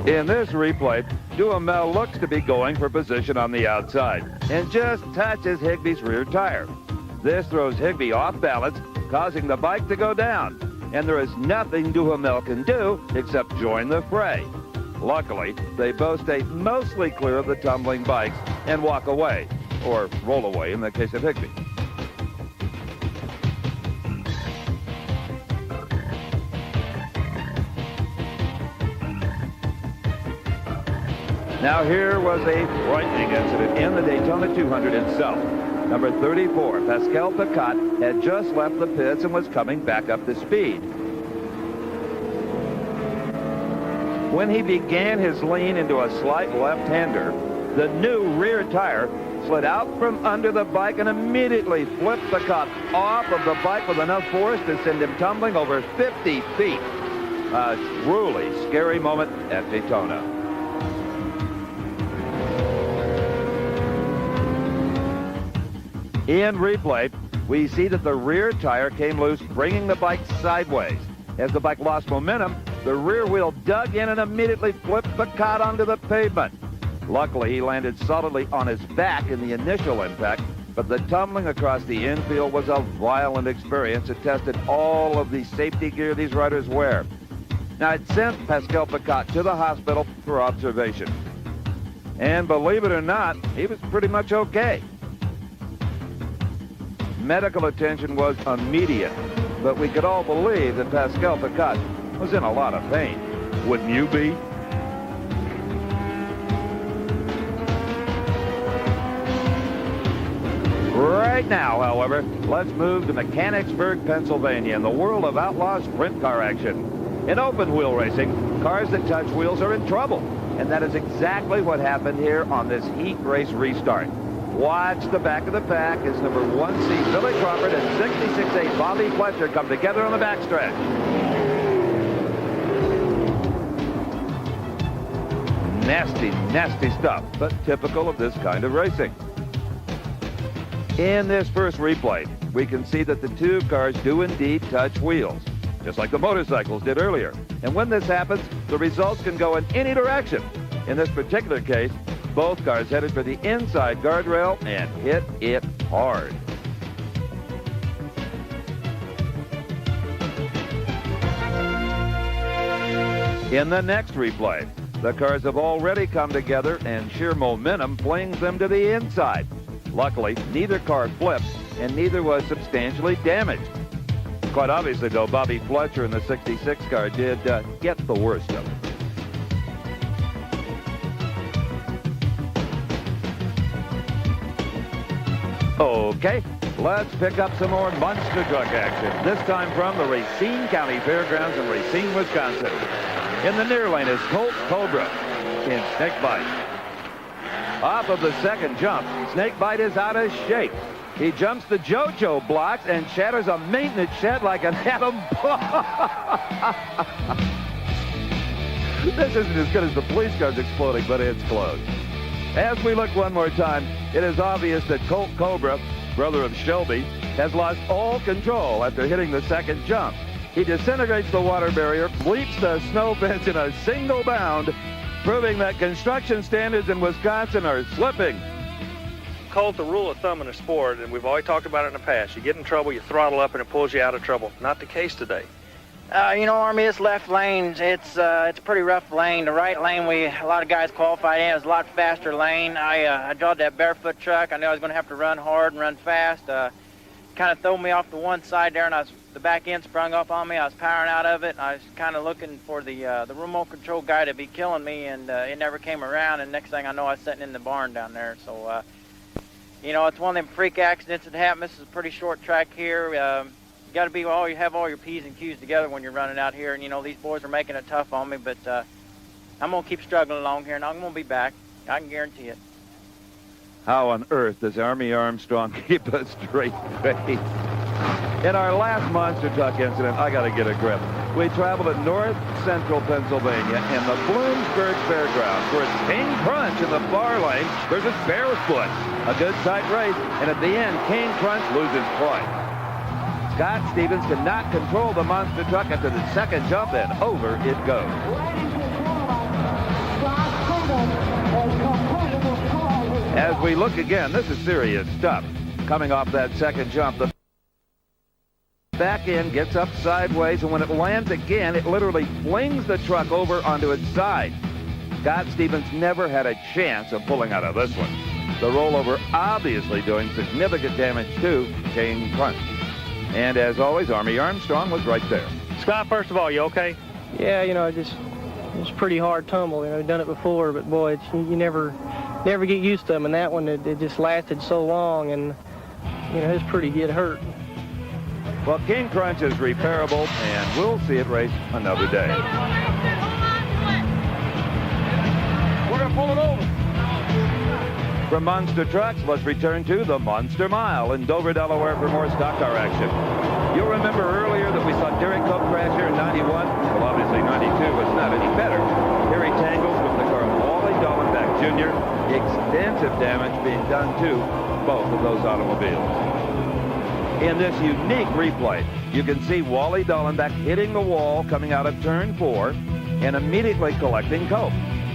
In this replay, Duhamel looks to be going for position on the outside and just touches Higby's rear tire. This throws Higby off balance, causing the bike to go down. And there is nothing Duhamel can do except join the fray. Luckily, they both stay mostly clear of the tumbling bikes and walk away, or roll away in the case of Higby. Now here was a frightening incident in the Daytona 200 itself. Number 34, Pascal Picat, had just left the pits and was coming back up to speed. When he began his lean into a slight left-hander, the new rear tire slid out from under the bike and immediately flipped Picat off of the bike with enough force to send him tumbling over 50 feet. A truly scary moment at Daytona. In replay, we see that the rear tire came loose, bringing the bike sideways. As the bike lost momentum, the rear wheel dug in and immediately flipped Picat onto the pavement. Luckily, he landed solidly on his back in the initial impact, but the tumbling across the infield was a violent experience. It tested all of the safety gear these riders wear. Now, it sent Pascal Picat to the hospital for observation. And believe it or not, he was pretty much okay. Medical attention was immediate, but we could all believe that Pascal Picat was in a lot of pain. Wouldn't you be? Right now, however, let's move to Mechanicsburg, Pennsylvania, in the world of outlaw sprint car action. In open wheel racing, cars that touch wheels are in trouble, and that is exactly what happened here on this heat race restart. Watch the back of the pack as number 1C Billy Crawford and 66A Bobby Fletcher come together on the backstretch. Nasty, nasty stuff, but typical of this kind of racing. In this first replay, we can see that the two cars do indeed touch wheels, just like the motorcycles did earlier. And when this happens, the results can go in any direction. In this particular case, both cars headed for the inside guardrail and hit it hard. In the next replay, the cars have already come together and sheer momentum flings them to the inside. Luckily, neither car flipped and neither was substantially damaged. Quite obviously, though, Bobby Fletcher in the 66 car did get the worst of it. Okay, let's pick up some more monster truck action, this time from the Racine County Fairgrounds in Racine, Wisconsin. In the near lane is Colt Cobra in Snakebite. Off of the second jump, Snakebite is out of shape. He jumps the JoJo blocks and shatters a maintenance shed like an atom bomb. This isn't as good as the police cars exploding, but it's close. As we look one more time, it is obvious that Colt Cobra, brother of Shelby, has lost all control after hitting the second jump. He disintegrates the water barrier, leaps the snow fence in a single bound, proving that construction standards in Wisconsin are slipping. Colt, the rule of thumb in a sport, and we've always talked about it in the past, you get in trouble, you throttle up, and it pulls you out of trouble. Not the case today. You know, Army, this left lane, it's a pretty rough lane. The right lane, a lot of guys qualified in. It was a lot faster lane. I drove that barefoot truck. I knew I was going to have to run hard and run fast. Kind of threw me off to one side there, and the back end sprung up on me. I was powering out of it. I was kind of looking for the remote control guy to be killing me, and it never came around. And next thing I know, I was sitting in the barn down there. So, you know, it's one of them freak accidents that happen. This is a pretty short track here. You got to have all your P's and Q's together when you're running out here. And, you know, these boys are making it tough on me, but I'm going to keep struggling along here, and I'm going to be back. I can guarantee it. How on earth does Army Armstrong keep a straight face? In our last monster truck incident, I got to get a grip. We traveled to north central Pennsylvania in the Bloomsburg Fairgrounds, where it's King Crunch in the far lane versus Barefoot. A good tight race, and at the end, King Crunch loses point. Scott Stevens cannot control the monster truck after the second jump, and over it goes. As we look again, this is serious stuff. Coming off that second jump, the back end gets up sideways, and when it lands again, it literally flings the truck over onto its side. Scott Stevens never had a chance of pulling out of this one. The rollover obviously doing significant damage to King Crunch. And as always, Army Armstrong was right there. Scott, first of all, you okay? Yeah, you know, it's pretty hard tumble. You know, I've done it before, but boy, you never get used to them. And that one, it just lasted so long, and you know, it's pretty good hurt. Well, King Crunch is repairable, and we'll see it race another day. We're gonna pull it over. From Monster Trucks, let's return to the Monster Mile in Dover, Delaware for more stock car action. You'll remember earlier that we saw Derek Cope crash here in 91. Well, obviously 92 was not any better. Here he tangles with the car of Wally Dallenbach Jr. Extensive damage being done to both of those automobiles. In this unique replay, you can see Wally Dallenbach hitting the wall coming out of turn 4 and immediately collecting Cope,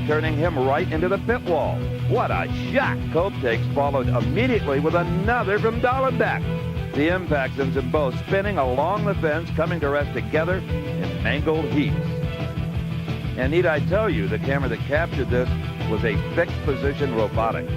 turning him right into the pit wall. What a shot Cope takes, followed immediately with another from Dallenbach. The impact sends them both spinning along the fence, coming to rest together in mangled heaps. And need I tell you, the camera that captured this was a fixed position robotic.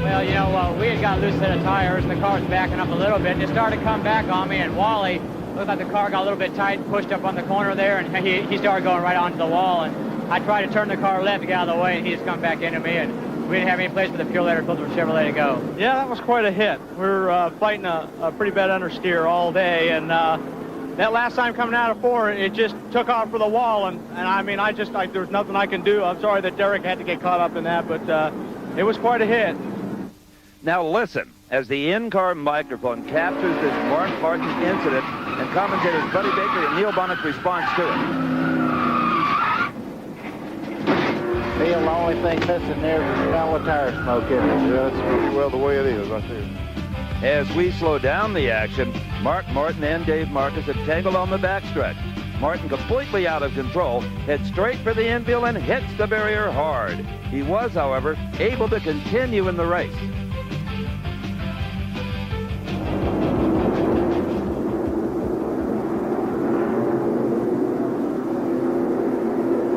Well, you know, we had got a loose set of tires, and the car was backing up a little bit, and it started to come back on me, and Wally looked like the car got a little bit tight, pushed up on the corner there, and he started going right onto the wall, and I tried to turn the car left to get out of the way, and he just come back into me, and we didn't have any place for the fuel letter filter for Chevrolet to go. Yeah, that was quite a hit. We were fighting a pretty bad understeer all day, and that last time coming out of 4, it just took off for the wall, and I mean, there was nothing I can do. I'm sorry that Derek had to get caught up in that, but it was quite a hit. Now listen, as the in-car microphone captures this Mark Martin incident and commentators Buddy Baker and Neil Bonnet's response to it. Neil, the only thing missing there is a smell of tire smoke in it. Yeah, that's pretty well the way it is right there. As we slow down the action, Mark Martin and Dave Marcus have tangled on the backstretch. Martin, completely out of control, heads straight for the infield and hits the barrier hard. He was, however, able to continue in the race.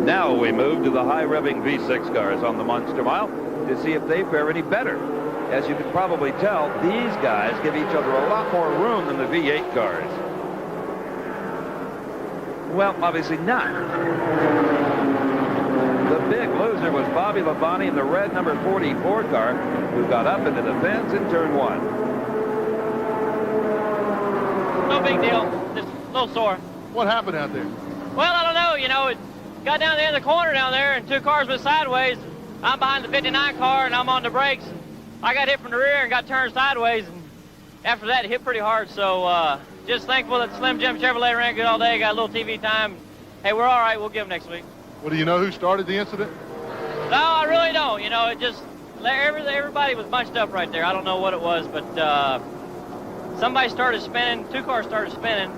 Now we move to the high-revving V6 cars on the Monster Mile to see if they fare any better. As you can probably tell, these guys give each other a lot more room than the V8 cars. Well, obviously not. The big loser was Bobby Labonte in the red number 44 car, who got up into the fence in turn 1. No big deal, just a little sore. What happened out there? Well, I don't know, you know, it got down to the end of the corner down there, and 2 cars went sideways. I'm behind the 59 car, and I'm on the brakes. I got hit from the rear and got turned sideways, and after that, it hit pretty hard. So just thankful that Slim Jim Chevrolet ran good all day, got a little TV time. Hey, we're all right. We'll give them next week. Well, do you know who started the incident? No, I really don't. You know, it just, everybody was bunched up right there. I don't know what it was, but somebody started spinning, 2 cars started spinning,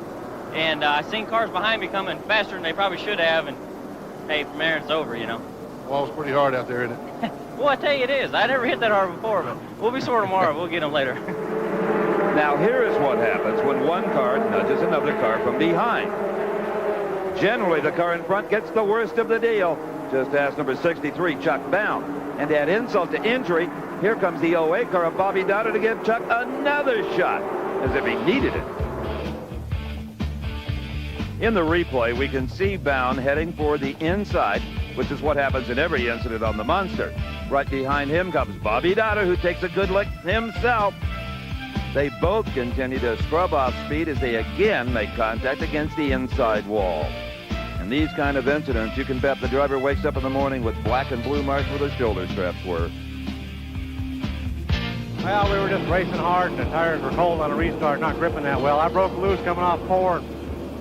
and I seen cars behind me coming faster than they probably should have, and hey, from there it's over, you know. Well, it's pretty hard out there, isn't it? Well, I tell you it is. I never hit that hard before, but we'll be sore tomorrow. We'll get them later. Now, here is what happens when one car nudges another car from behind. Generally, the car in front gets the worst of the deal. Just ask number 63, Chuck Bound. And to add insult to injury, here comes the 08 car of Bobby Dowder to give Chuck another shot, as if he needed it. In the replay, we can see Bound heading for the inside, which is what happens in every incident on the Monster. Right behind him comes Bobby Dowder, who takes a good lick himself. They both continue to scrub off speed as they again make contact against the inside wall. In these kind of incidents, you can bet the driver wakes up in the morning with black and blue marks where the shoulder straps were. Well, we were just racing hard, and the tires were cold on a restart, not gripping that well. I broke loose coming off 4.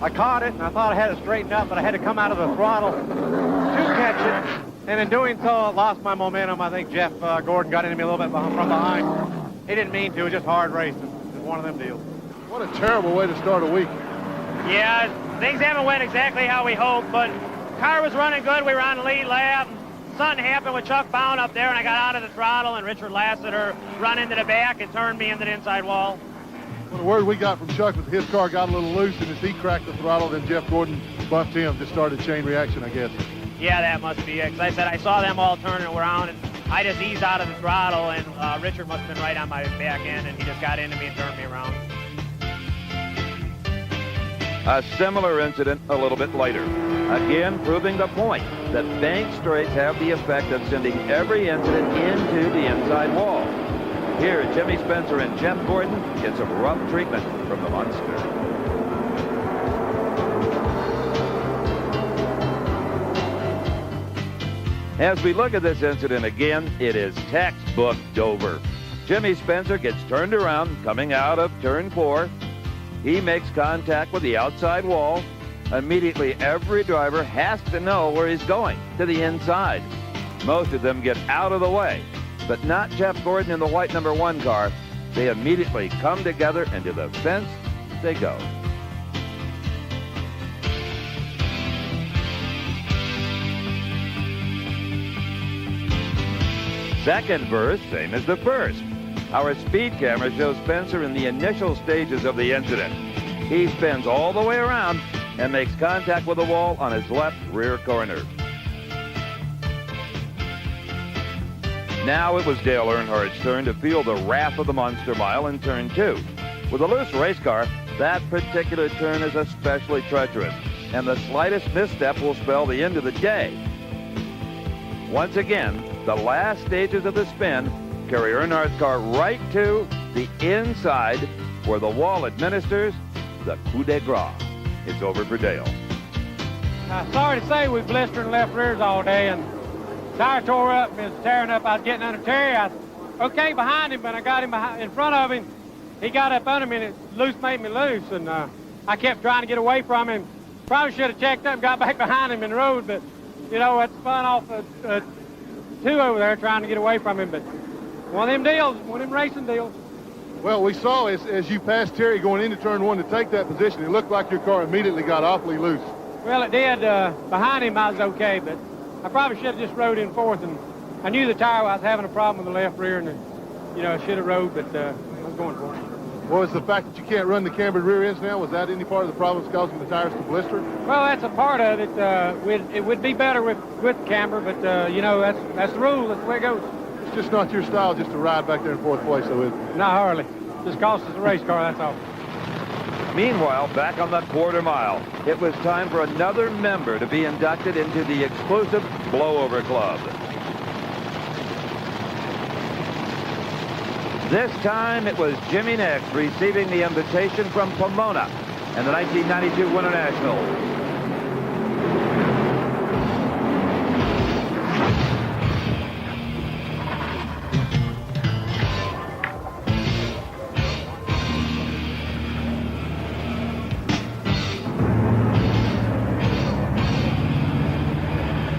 I caught it, and I thought I had it straightened up, but I had to come out of the throttle to catch it. And in doing so, I lost my momentum. I think Jeff Gordon got into me a little bit from behind. He didn't mean to. It was just hard racing. It was one of them deals. What a terrible way to start a week. Yeah, things haven't went exactly how we hoped, but car was running good. We were on the lead lap. Something happened with Chuck Bound up there, and I got out of the throttle, and Richard Lassiter run into the back and turned me into the inside wall. Well, the word we got from Chuck was his car got a little loose, and as he cracked the throttle, then Jeff Gordon bumped him. Just started chain reaction, I guess. Yeah, that must be it. Because I said I saw them all turning around, and I just eased out of the throttle, and Richard must have been right on my back end, and he just got into me and turned me around. A similar incident a little bit later. Again, proving the point that bank straights have the effect of sending every incident into the inside wall. Here, Jimmy Spencer and Jeff Gordon get some rough treatment from the Monster. As we look at this incident again, it is textbook Dover. Jimmy Spencer gets turned around coming out of turn 4. He makes contact with the outside wall. Immediately, every driver has to know where he's going, to the inside. Most of them get out of the way, but not Jeff Gordon in the white number 1 car. They immediately come together, and to the fence they go. Second verse, same as the first. Our speed camera shows Spencer in the initial stages of the incident. He spins all the way around and makes contact with the wall on his left rear corner. Now it was Dale Earnhardt's turn to feel the wrath of the Monster Mile in turn 2. With a loose race car, that particular turn is especially treacherous, and the slightest misstep will spell the end of the day. Once again, the last stages of the spin carry Earnhardt's car right to the inside where the wall administers the coup de grace. It's over for Dale. Sorry to say, we blistering left rears all day, and tire tore up and was tearing up. I was getting under Terry. I was okay behind him, but I got him in front of him. He got up under me, and it made me loose, and I kept trying to get away from him. Probably should have checked up and got back behind him in the road, but, you know, it spun off two over there trying to get away from him, but one of them deals, one of them racing deals. Well, we saw as you passed Terry going into turn 1 to take that position, it looked like your car immediately got awfully loose. Well, it did. Behind him, I was okay, but I probably should have just rode in fourth, and I knew the tire, I was having a problem with the left rear, and, I should have rode, but I was going for it. Well, is the fact that you can't run the cambered rear ends now, was that any part of the problem that's causing the tires to blister? Well, that's a part of it. It would be better with camber, but, that's the rule. That's the way it goes. It's just not your style just to ride back there in fourth place, though, is it? Not hardly. Just costs us a race car, that's all. Meanwhile, back on the quarter mile, it was time for another member to be inducted into the exclusive Blowover Club. This time, it was Jimmy Nix receiving the invitation from Pomona and the 1992 Winter National.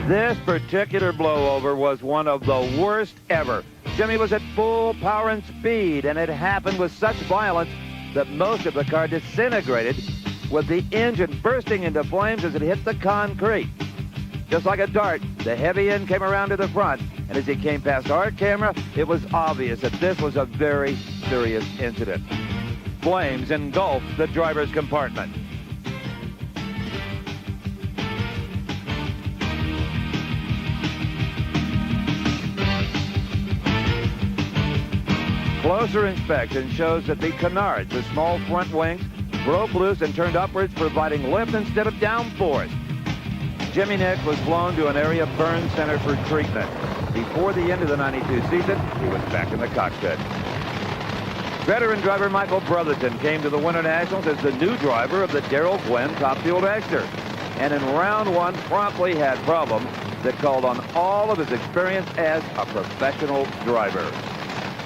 This particular blowover was one of the worst ever. Jimmy was at full power and speed, and it happened with such violence that most of the car disintegrated, with the engine bursting into flames as it hit the concrete. Just like a dart, the heavy end came around to the front, and as he came past our camera, it was obvious that this was a very serious incident. Flames engulfed the driver's compartment. Closer inspection shows that the canards, the small front wings, broke loose and turned upwards, providing lift instead of downforce. Jimmy Nick was flown to an area burn center for treatment. Before the end of the 92 season, he was back in the cockpit. Veteran driver Michael Brotherton came to the Winter Nationals as the new driver of the Darrell Gwynn Top Fuel Extra, and in round one promptly had problems that called on all of his experience as a professional driver.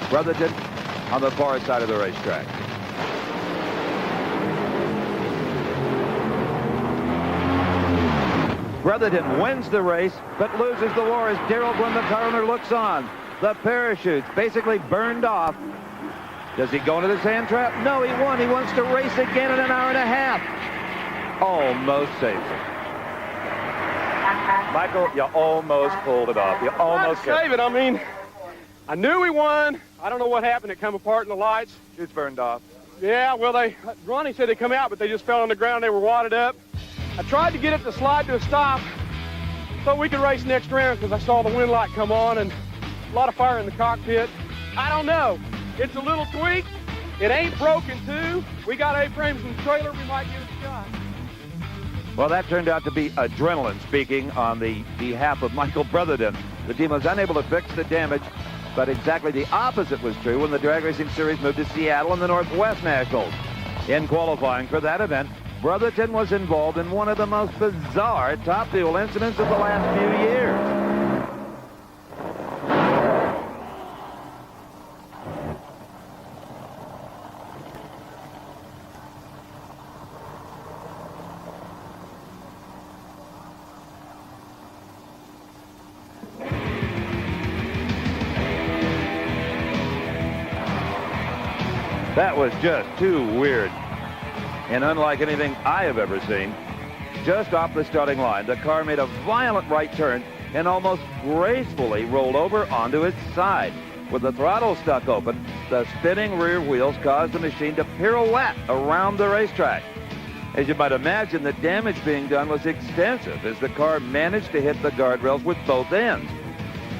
Brotherton on the far side of the racetrack. Brotherton wins the race, but loses the war as Darrell Gwynn, the car owner, looks on. The parachutes basically burned off. Does he go into the sand trap? No, he won. He wants to race again in an hour and a half. Almost saves it. Michael, you almost pulled it off. You almost save it. I mean, I knew we won. I don't know what happened. It come apart in the lights. Chutes burned off. Yeah, well, Ronnie said they come out, but they just fell on the ground. They were wadded up. I tried to get it to slide to a stop so we could race next round because I saw the wind light come on and a lot of fire in the cockpit. I don't know. It's a little tweak. It ain't broken, too. We got A-frames in the trailer. We might get a shot. Well, that turned out to be adrenaline speaking on the behalf of Michael Brotherton. The team was unable to fix the damage, but exactly the opposite was true when the Drag Racing Series moved to Seattle in the Northwest Nationals. In qualifying for that event, Brotherton was involved in one of the most bizarre Top Fuel incidents of the last few years. That was just too weird. And unlike anything I have ever seen, just off the starting line, the car made a violent right turn and almost gracefully rolled over onto its side. With the throttle stuck open, the spinning rear wheels caused the machine to pirouette around the racetrack. As you might imagine, the damage being done was extensive as the car managed to hit the guardrails with both ends.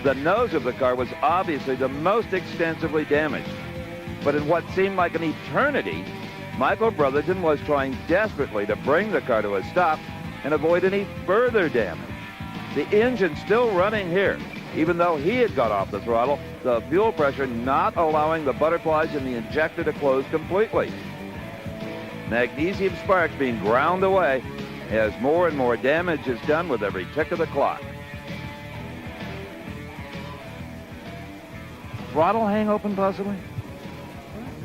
The nose of the car was obviously the most extensively damaged. But in what seemed like an eternity, Michael Brotherton was trying desperately to bring the car to a stop and avoid any further damage. The engine still running here, even though he had got off the throttle, the fuel pressure not allowing the butterflies in the injector to close completely. Magnesium sparks being ground away as more and more damage is done with every tick of the clock. Throttle hang open possibly?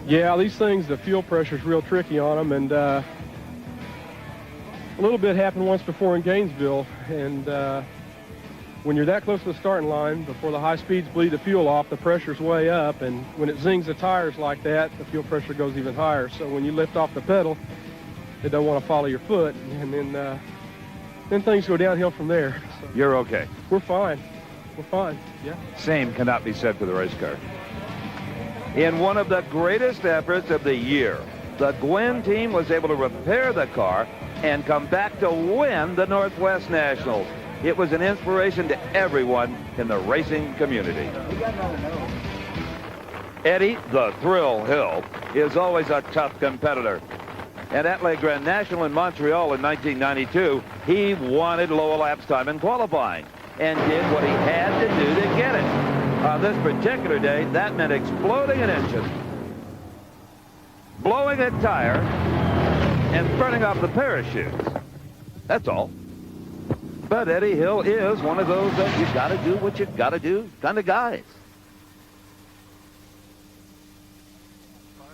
Yeah, these things, the fuel pressure's real tricky on them, and a little bit happened once before in Gainesville, and when you're that close to the starting line, before the high speeds bleed the fuel off, the pressure's way up, and when it zings the tires like that, the fuel pressure goes even higher. So when you lift off the pedal, it don't want to follow your foot, and then things go downhill from there. So you're okay? We're fine. We're fine, yeah. Same cannot be said for the race car. In one of the greatest efforts of the year, the Gwynn team was able to repair the car and come back to win the Northwest Nationals. It was an inspiration to everyone in the racing community. Eddie the Thrill Hill is always a tough competitor. And at Le Grand National in Montreal in 1992, he wanted lower laps time in qualifying and did what he had to do to get it. On this particular day, that meant exploding an engine, blowing a tire, and burning off the parachutes. That's all. But Eddie Hill is one of those you gotta do what you gotta do kind of guys.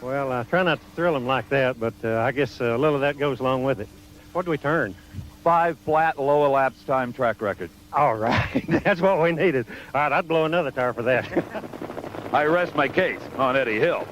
Well, I try not to thrill him like that, but I guess a little of that goes along with it. What do we turn? 5 flat lower laps time track record. All right, that's what we needed. All right, I'd blow another tire for that. I rest my case on Eddie Hill.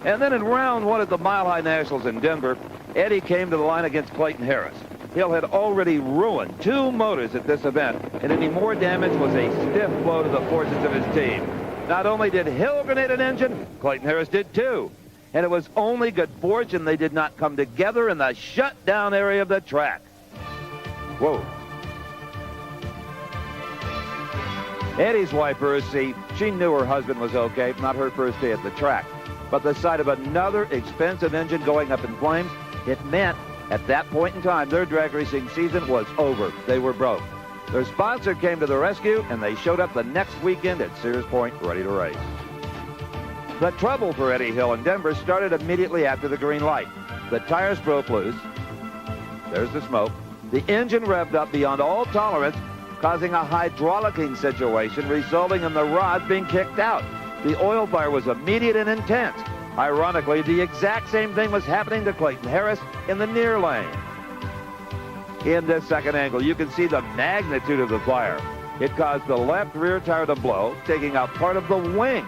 And then in round one at the Mile High Nationals in Denver, Eddie came to the line against Clayton Harris. Hill had already ruined 2 motors at this event, and any more damage was a stiff blow to the forces of his team. Not only did Hill grenade an engine, Clayton Harris did too. And it was only good fortune they did not come together in the shutdown area of the track. Whoa. Eddie's wife, Ursi, she knew her husband was okay, not her first day at the track. But the sight of another expensive engine going up in flames, it meant at that point in time, their drag racing season was over. They were broke. Their sponsor came to the rescue, and they showed up the next weekend at Sears Point ready to race. The trouble for Eddie Hill in Denver started immediately after the green light. The tires broke loose. There's the smoke. The engine revved up beyond all tolerance, causing a hydraulicking situation, resulting in the rods being kicked out. The oil fire was immediate and intense. Ironically, the exact same thing was happening to Clayton Harris in the near lane. In this second angle, you can see the magnitude of the fire. It caused the left rear tire to blow, taking out part of the wing.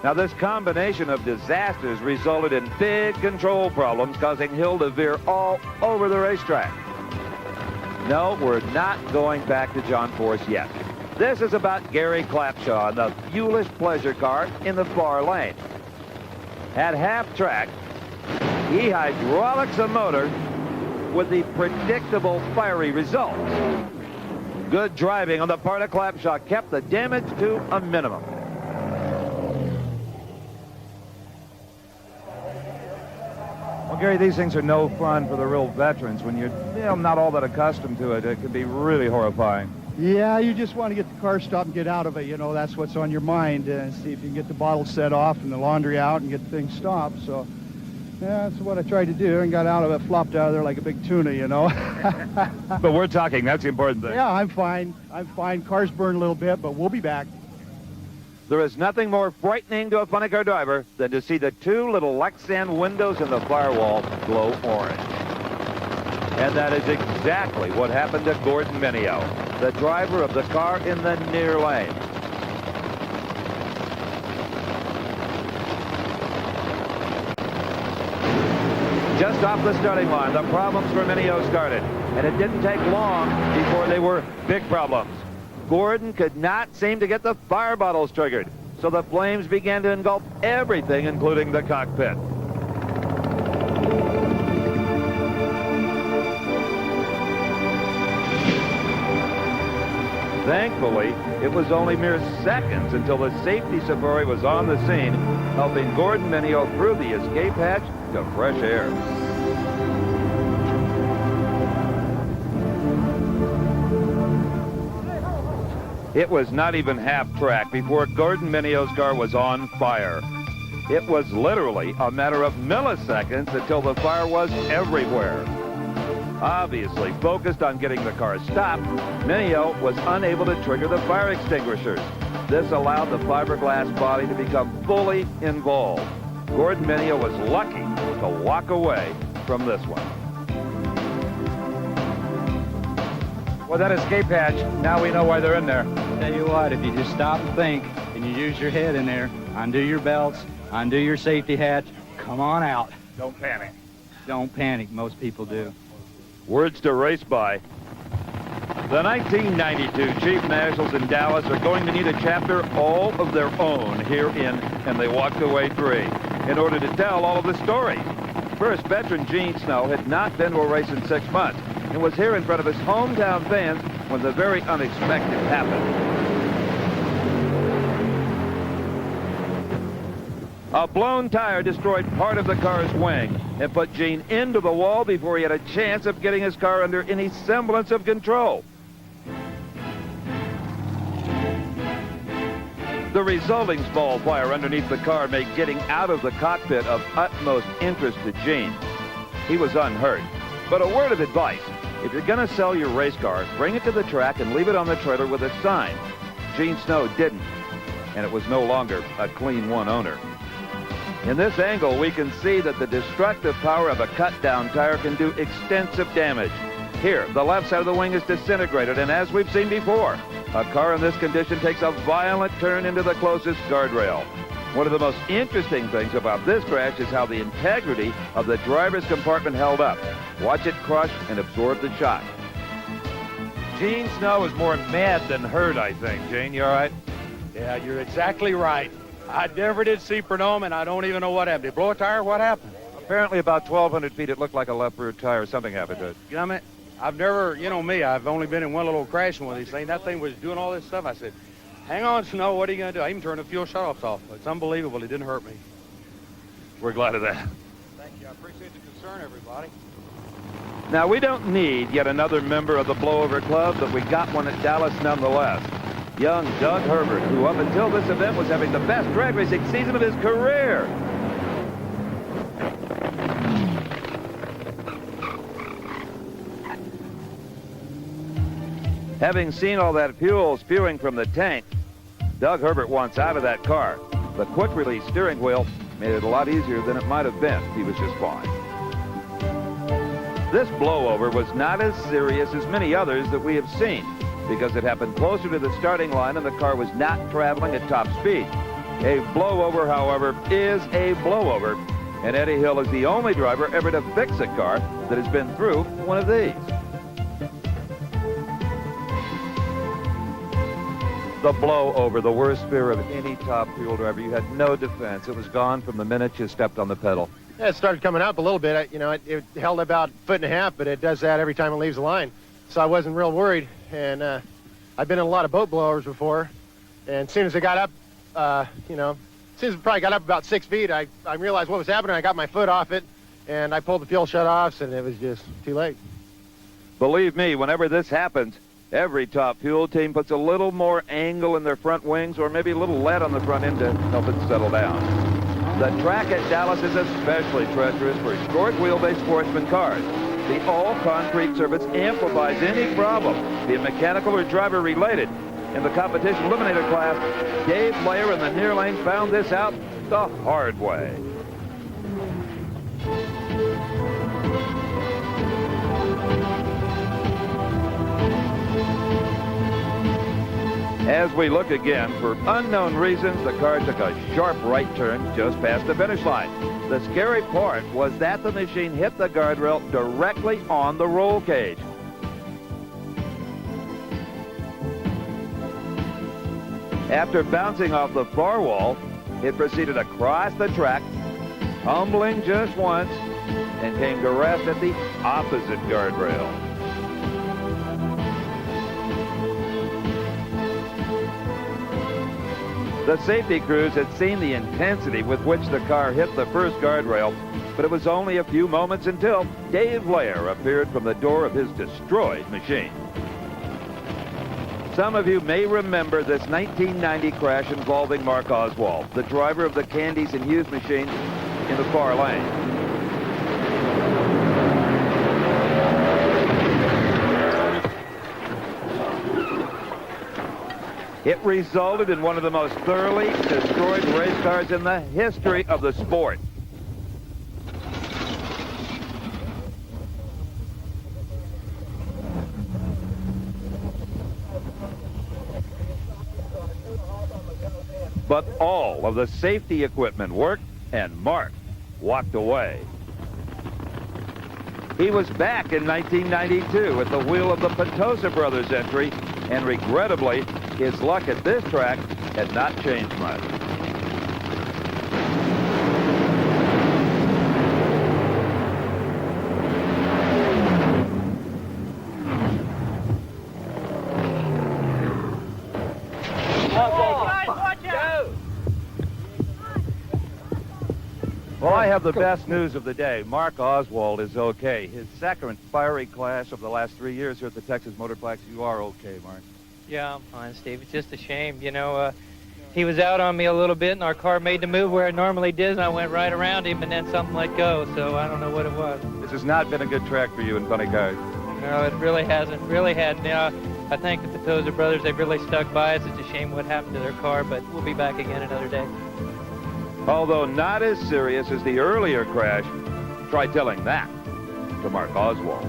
Now, this combination of disasters resulted in big control problems, causing Hill to veer all over the racetrack. No, we're not going back to John Force yet. This is about Gary Clapshaw, the fuelless pleasure car in the far lane. At half track, he hydraulics a motor with the predictable fiery result. Good driving on the part of Clapshaw kept the damage to a minimum. Well, Gary, these things are no fun for the real veterans. When you're not all that accustomed to it, it can be really horrifying. Yeah, you just want to get the car stopped and get out of it. You know, that's what's on your mind. See if you can get the bottle set off and the laundry out and get things stopped. So, yeah, that's what I tried to do and got out of it, flopped out of there like a big tuna, you know. But we're talking. That's the important thing. Yeah, I'm fine. I'm fine. Car's burned a little bit, but we'll be back. There is nothing more frightening to a funny car driver than to see the 2 little Lexan windows in the firewall glow orange. And that is exactly what happened to Gordon Mineo, the driver of the car in the near lane. Just off the starting line, the problems for Mineo started, and it didn't take long before they were big problems. Gordon could not seem to get the fire bottles triggered, so the flames began to engulf everything, including the cockpit. Thankfully, it was only mere seconds until the safety safari was on the scene, helping Gordon Mineo through the escape hatch to fresh air. It was not even half track before Gordon Mineo's car was on fire. It was literally a matter of milliseconds until the fire was everywhere. Obviously focused on getting the car stopped, Mineo was unable to trigger the fire extinguishers. This allowed the fiberglass body to become fully involved. Gordon Mineo was lucky to walk away from this one. Well, that escape hatch, now we know why they're in there. Tell you what, if you just stop and think, and you use your head in there, undo your belts, undo your safety hatch, come on out. Don't panic. Don't panic, most people do. Words to race by. The 1992 Chief Nationals in Dallas are going to need a chapter all of their own here in And They Walked Away 3 in order to tell all of the story. First, veteran Gene Snow had not been to a race in 6 months and was here in front of his hometown fans when the very unexpected happened. A blown tire destroyed part of the car's wing and put Gene into the wall before he had a chance of getting his car under any semblance of control. The resulting small fire underneath the car made getting out of the cockpit of utmost interest to Gene. He was unhurt. But a word of advice, if you're going to sell your race car, bring it to the track and leave it on the trailer with a sign. Gene Snow didn't, and it was no longer a clean one owner. In this angle, we can see that the destructive power of a cut-down tire can do extensive damage. Here, the left side of the wing is disintegrated, and as we've seen before, a car in this condition takes a violent turn into the closest guardrail. One of the most interesting things about this crash is how the integrity of the driver's compartment held up. Watch it crush and absorb the shock. Gene Snow is more mad than hurt, I think. Gene, you all right? Yeah, you're exactly right. I never did see Perdome, and I don't even know what happened. Did it blow a tire? What happened? Apparently about 1,200 feet, it looked like a left rear tire. Something happened to it. Gummit, I've never, you know me, I've only been in one little crash with these things. That thing was doing all this stuff. I said, hang on, Snow, what are you going to do? I even turned the fuel shutoffs off. It's unbelievable. It didn't hurt me. We're glad of that. Thank you. I appreciate the concern, everybody. Now, we don't need yet another member of the Blowover Club, but we got one at Dallas nonetheless. Young Doug Herbert, who up until this event was having the best drag racing season of his career. Having seen all that fuel spewing from the tank, Doug Herbert wants out of that car. The quick-release steering wheel made it a lot easier than it might have been. He was just fine. This blowover was not as serious as many others that we have seen because it happened closer to the starting line and the car was not traveling at top speed. A blowover, however, is a blowover, and Eddie Hill is the only driver ever to fix a car that has been through one of these. The blowover, the worst fear of any top fuel driver. You had no defense. It was gone from the minute you stepped on the pedal. Yeah, it started coming up a little bit. It held about a foot and a half, but it does that every time it leaves the line. So I wasn't real worried. And I've been in a lot of boat blowovers before. And as soon as it got up, as soon as it probably got up about 6 feet, I realized what was happening. I got my foot off it, and I pulled the fuel shutoffs, and it was just too late. Believe me, whenever this happens, every top fuel team puts a little more angle in their front wings or maybe a little lead on the front end to help it settle down. The track at Dallas is especially treacherous for short wheelbase sportsman cars. The all-concrete surface amplifies any problem, be it mechanical or driver related. In the competition eliminator class, Dave Blair in the near lane found this out the hard way. As we look again, for unknown reasons, the car took a sharp right turn just past the finish line. The scary part was that the machine hit the guardrail directly on the roll cage. After bouncing off the far wall, it proceeded across the track, tumbling just once, and came to rest at the opposite guardrail. The safety crews had seen the intensity with which the car hit the first guardrail, but it was only a few moments until Dave Blair appeared from the door of his destroyed machine. Some of you may remember this 1990 crash involving Mark Oswald, the driver of the Candies and Hughes machine in the far lane. It resulted in one of the most thoroughly destroyed race cars in the history of the sport. But all of the safety equipment worked, and Mark walked away. He was back in 1992 at the wheel of the Petosa Brothers entry, and regrettably, his luck at this track had not changed much. Well, I have the best news of the day. Mark Oswald is okay. His second fiery clash of the last 3 years here at the Texas Motorplex. You are okay, Mark. Yeah, I'm fine, Steve. It's just a shame. He was out on me a little bit, and our car made the move where it normally does, and I went right around him, and then something let go, so I don't know what it was. This has not been a good track for you in funny cars. No, it really hasn't. Really hadn't. I think the Petosa brothers, they've really stuck by us. It's a shame what happened to their car, but we'll be back again another day. Although not as serious as the earlier crash, try telling that to Mark Oswald.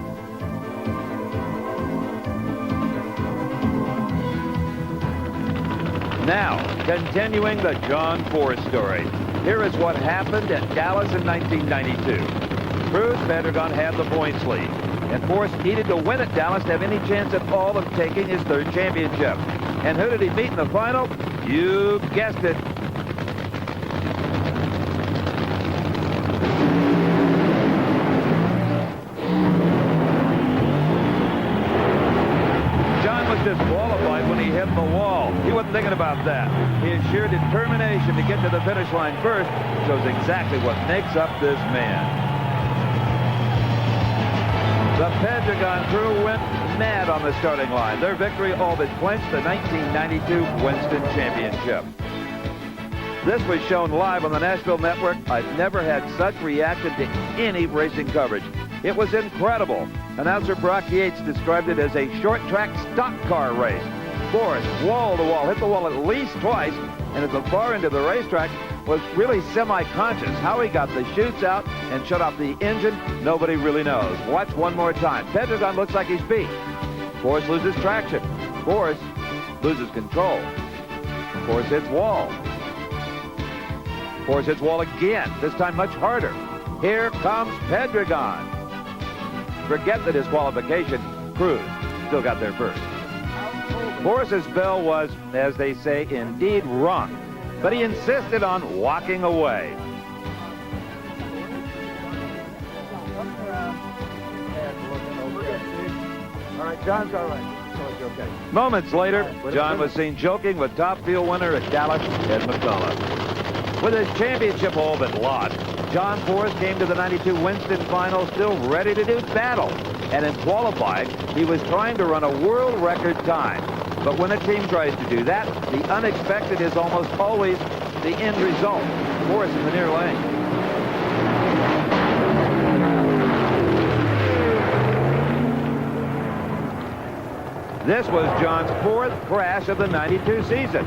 Now, continuing the John Force story. Here is what happened at Dallas in 1992. Cruz Pedregon had the points lead, and Force needed to win at Dallas to have any chance at all of taking his third championship. And who did he beat in the final? You guessed it. John was disqualified when he hit the wall. He wasn't thinking about that. His sheer determination to get to the finish line first shows exactly what makes up this man. The Pedregon crew went mad on the starting line. Their victory all but clinched the 1992 Winston Championship. This was shown live on the Nashville Network. I've never had such reaction to any racing coverage. It was incredible. Announcer Brock Yates described it as a short-track stock car race. Force, wall to wall, hit the wall at least twice, and at the far end of the racetrack was really semi-conscious. How he got the chutes out and shut off the engine, nobody really knows. Watch one more time. Pedregon looks like he's beat. Force loses traction. Force loses control. Force hits wall. Force hits wall again, this time much harder. Here comes Pedregon. Forget the disqualification. Cruz still got there first. Force's bell was, as they say, indeed rung, but he insisted on walking away. All right, John's all right. Okay. Moments later, John was seen joking with top field winner at Dallas, Ed McCullough. With his championship all but lost, John Force came to the 92 Winston final still ready to do battle. And in qualifying, he was trying to run a world record time. But when a team tries to do that, the unexpected is almost always the end result. Force in the near lane. This was John's fourth crash of the 92 season.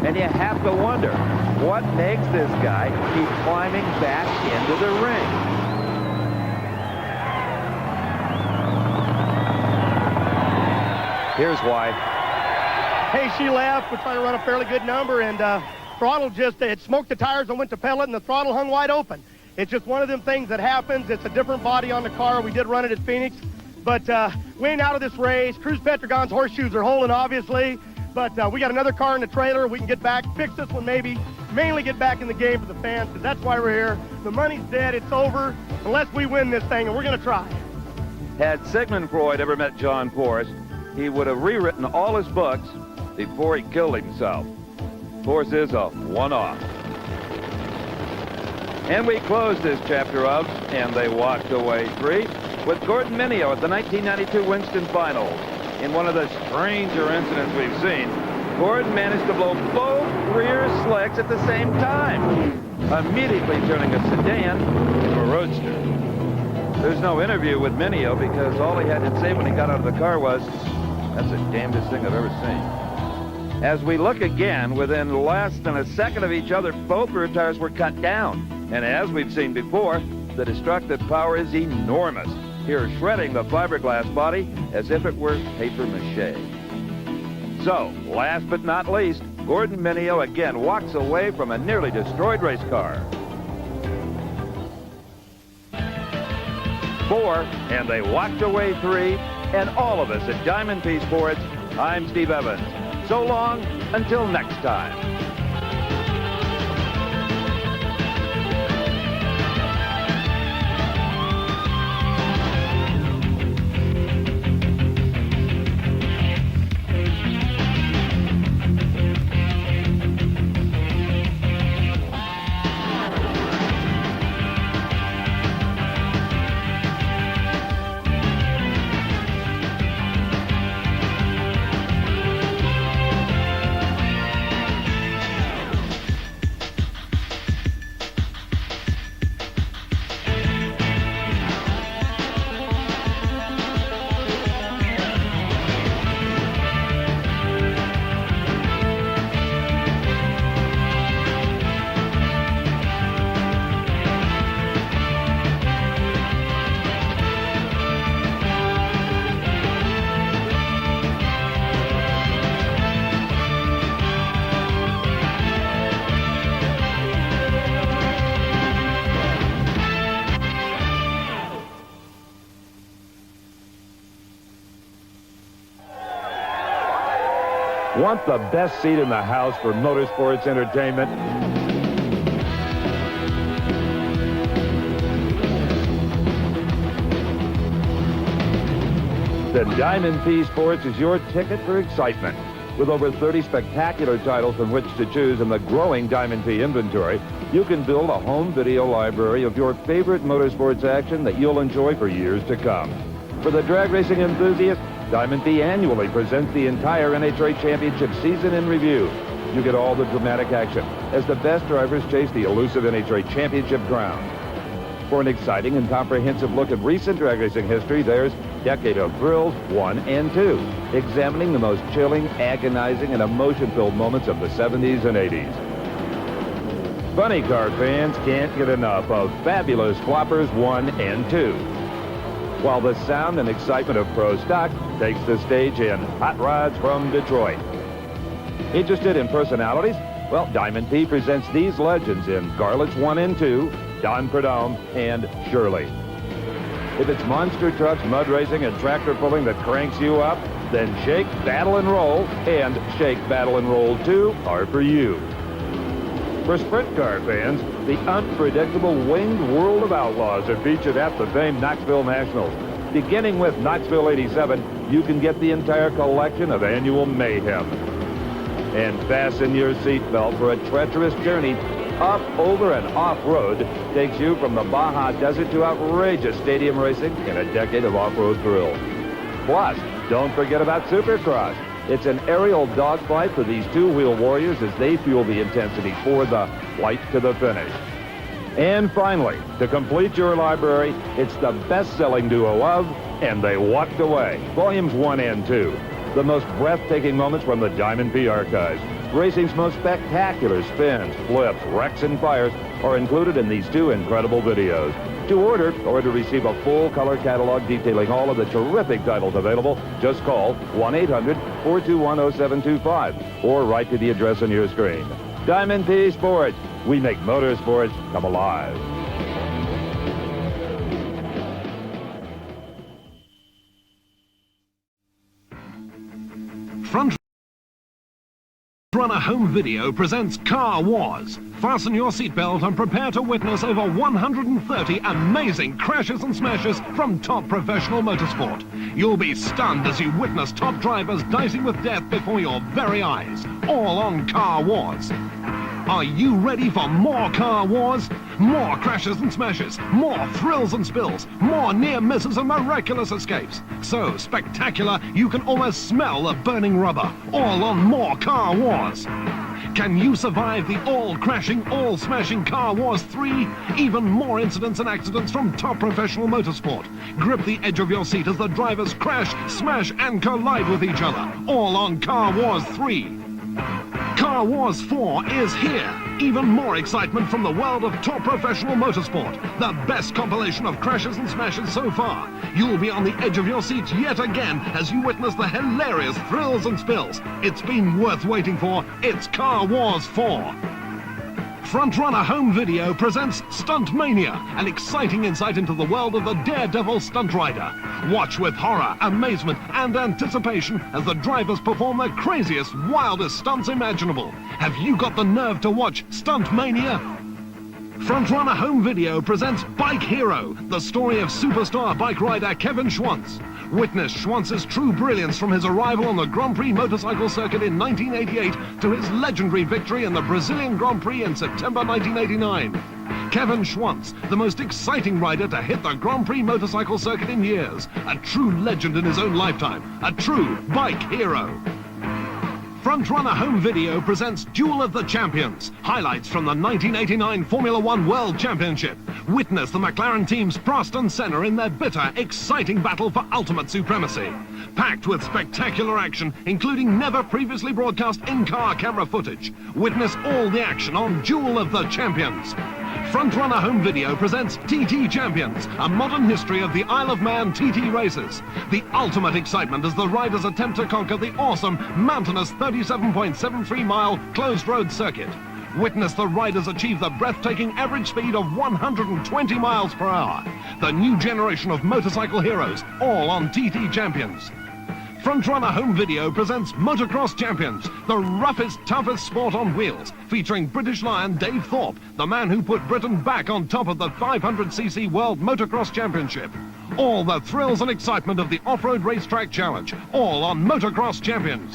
And you have to wonder, what makes this guy keep climbing back into the ring? Here's why. Hey, she left. We're trying to run a fairly good number, and throttle just, it smoked the tires and went to pellet, and the throttle hung wide open. It's just one of them things that happens. It's a different body on the car. We did run it at Phoenix, but we ain't out of this race. Cruz Pedregon's horseshoes are holding, obviously, but we got another car in the trailer. We can get back, fix this one maybe, mainly get back in the game for the fans, because that's why we're here. The money's dead. It's over unless we win this thing, and we're going to try. Had Sigmund Freud ever met John Force, he would have rewritten all his books before he killed himself. Force is a one-off. And we close this chapter of And They Walked Away 3 with Gordon Mineo at the 1992 Winston Finals. In one of the stranger incidents we've seen, Gordon managed to blow both rear slicks at the same time, immediately turning a sedan into a roadster. There's no interview with Mineo because all he had to say when he got out of the car was, "That's the damnedest thing I've ever seen." As we look again, within less than a second of each other, both rear tires were cut down. And as we've seen before, the destructive power is enormous, here shredding the fiberglass body as if it were paper mache. So, last but not least, Gordon Mineo again walks away from a nearly destroyed race car. 4, and they walked away 3, and all of us at Diamond P Sports, I'm Steve Evans. So long, until next time. Want the best seat in the house for motorsports entertainment? Then Diamond P Sports is your ticket for excitement. With over 30 spectacular titles from which to choose in the growing Diamond P inventory, you can build a home video library of your favorite motorsports action that you'll enjoy for years to come. For the drag racing enthusiast, Diamond P annually presents the entire NHRA Championship season in review. You get all the dramatic action as the best drivers chase the elusive NHRA Championship crown. For an exciting and comprehensive look at recent drag racing history, there's Decade of Thrills 1 and 2, examining the most chilling, agonizing, and emotion-filled moments of the 70s and 80s. Funny car fans can't get enough of Fabulous Floppers 1 and 2. While the sound and excitement of Pro Stock takes the stage in Hot Rods from Detroit. Interested in personalities? Well, Diamond P presents these legends in Garlits 1 and 2, Don Prudhomme, and Shirley. If it's monster trucks, mud racing, and tractor pulling that cranks you up, then Shake, Battle, and Roll and Shake, Battle, and Roll 2 are for you. For sprint car fans, the unpredictable winged world of outlaws are featured at the famed Knoxville Nationals. Beginning with Knoxville 87, you can get the entire collection of annual mayhem. And fasten your seatbelt for a treacherous journey up, over, and off-road takes you from the Baja Desert to outrageous stadium racing in a decade of off-road thrill. Plus, don't forget about Supercross. It's an aerial dogfight for these two-wheel warriors as they fuel the intensity for the flight to the finish. And finally, to complete your library, it's the best-selling duo of And They Walked Away, Volumes 1 and 2. The most breathtaking moments from the Diamond P archives. Racing's most spectacular spins, flips, wrecks, and fires are included in these two incredible videos. To order or to receive a full color catalog detailing all of the terrific titles available, just call 1-800-421-0725 or write to the address on your screen. Diamond P Sports. We make motorsports come alive. Front Runner Home Video presents Car Wars. Fasten your seatbelt and prepare to witness over 130 amazing crashes and smashes from top professional motorsport. You'll be stunned as you witness top drivers dicing with death before your very eyes, all on Car Wars. Are you ready for more Car Wars? More crashes and smashes, more thrills and spills, more near misses and miraculous escapes. So spectacular you can almost smell the burning rubber, all on more Car Wars. Can you survive the all-crashing, all-smashing Car Wars 3? Even more incidents and accidents from top professional motorsport. Grip the edge of your seat as the drivers crash, smash, and collide with each other, all on Car Wars 3. Car Wars 4 is here. Even more excitement from the world of top professional motorsport. The best compilation of crashes and smashes so far. You'll be on the edge of your seats yet again as you witness the hilarious thrills and spills. It's been worth waiting for. It's Car Wars 4. Front Runner Home Video presents Stunt Mania, an exciting insight into the world of the daredevil stunt rider. Watch with horror, amazement, and anticipation as the drivers perform the craziest, wildest stunts imaginable. Have you got the nerve to watch Stunt Mania? Front Runner Home Video presents Bike Hero, the story of superstar bike rider Kevin Schwantz. Witness Schwantz's true brilliance from his arrival on the Grand Prix motorcycle circuit in 1988 to his legendary victory in the Brazilian Grand Prix in September 1989. Kevin Schwantz, the most exciting rider to hit the Grand Prix motorcycle circuit in years. A true legend in his own lifetime. A true bike hero. Front Runner Home Video presents Duel of the Champions. Highlights from the 1989 Formula One World Championship. Witness the McLaren teams Prost and Senna in their bitter, exciting battle for ultimate supremacy. Packed with spectacular action, including never previously broadcast in-car camera footage. Witness all the action on Duel of the Champions. Front Runner Home Video presents TT Champions, a modern history of the Isle of Man TT races. The ultimate excitement as the riders attempt to conquer the awesome, mountainous 37.73-mile closed road circuit. Witness the riders achieve the breathtaking average speed of 120 miles per hour. The new generation of motorcycle heroes, all on TT Champions. Frontrunner Home Video presents Motocross Champions, the roughest, toughest sport on wheels, featuring British Lion Dave Thorpe, the man who put Britain back on top of the 500cc World Motocross Championship. All the thrills and excitement of the Off-Road Racetrack Challenge, all on Motocross Champions.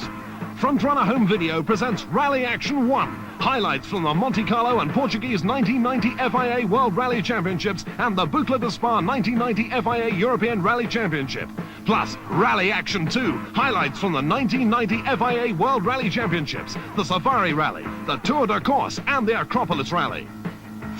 Frontrunner Home Video presents Rally Action 1. Highlights from the Monte Carlo and Portuguese 1990 FIA World Rally Championships and the Boucle de Spa 1990 FIA European Rally Championship. Plus, Rally Action 2. Highlights from the 1990 FIA World Rally Championships, the Safari Rally, the Tour de Corse and the Acropolis Rally.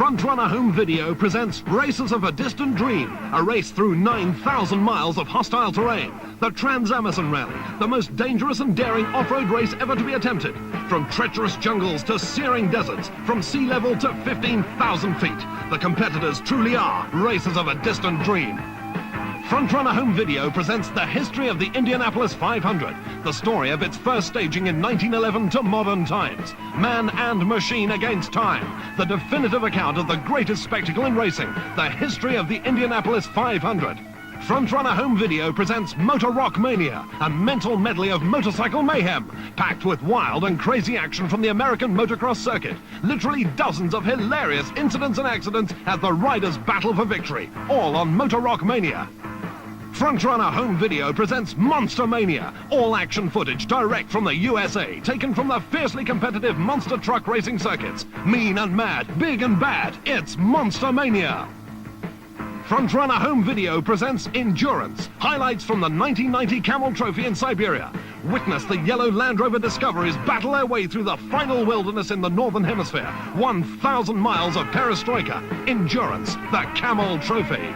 Frontrunner Home Video presents Races of a Distant Dream, a race through 9,000 miles of hostile terrain. The Trans-Amazon Rally, the most dangerous and daring off-road race ever to be attempted. From treacherous jungles to searing deserts, from sea level to 15,000 feet. The competitors truly are races of a distant dream. Frontrunner Home Video presents the history of the Indianapolis 500, the story of its first staging in 1911 to modern times. Man and machine against time, the definitive account of the greatest spectacle in racing, the history of the Indianapolis 500. Frontrunner Home Video presents Motor Rock Mania, a mental medley of motorcycle mayhem, packed with wild and crazy action from the American motocross circuit. Literally dozens of hilarious incidents and accidents as the riders battle for victory, all on Motor Rock Mania. Frontrunner Home Video presents Monster Mania, all action footage direct from the USA, taken from the fiercely competitive monster truck racing circuits. Mean and mad, big and bad, it's Monster Mania. Frontrunner Home Video presents Endurance, highlights from the 1990 Camel Trophy in Siberia. Witness the yellow Land Rover Discoveries battle their way through the final wilderness in the Northern Hemisphere. 1,000 miles of perestroika. Endurance, the Camel Trophy.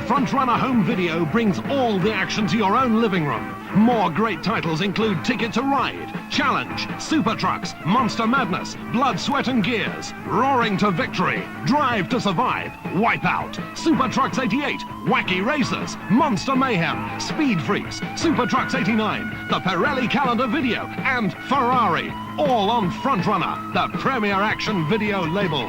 Frontrunner Home Video brings all the action to your own living room. More great titles include Ticket to Ride, Challenge, Super Trucks, Monster Madness, Blood, Sweat and Gears, Roaring to Victory, Drive to Survive, Wipeout, Super Trucks 88, Wacky Racers, Monster Mayhem, Speed Freaks, Super Trucks 89, the Pirelli Calendar Video, and Ferrari. All on Frontrunner, the premier action video label.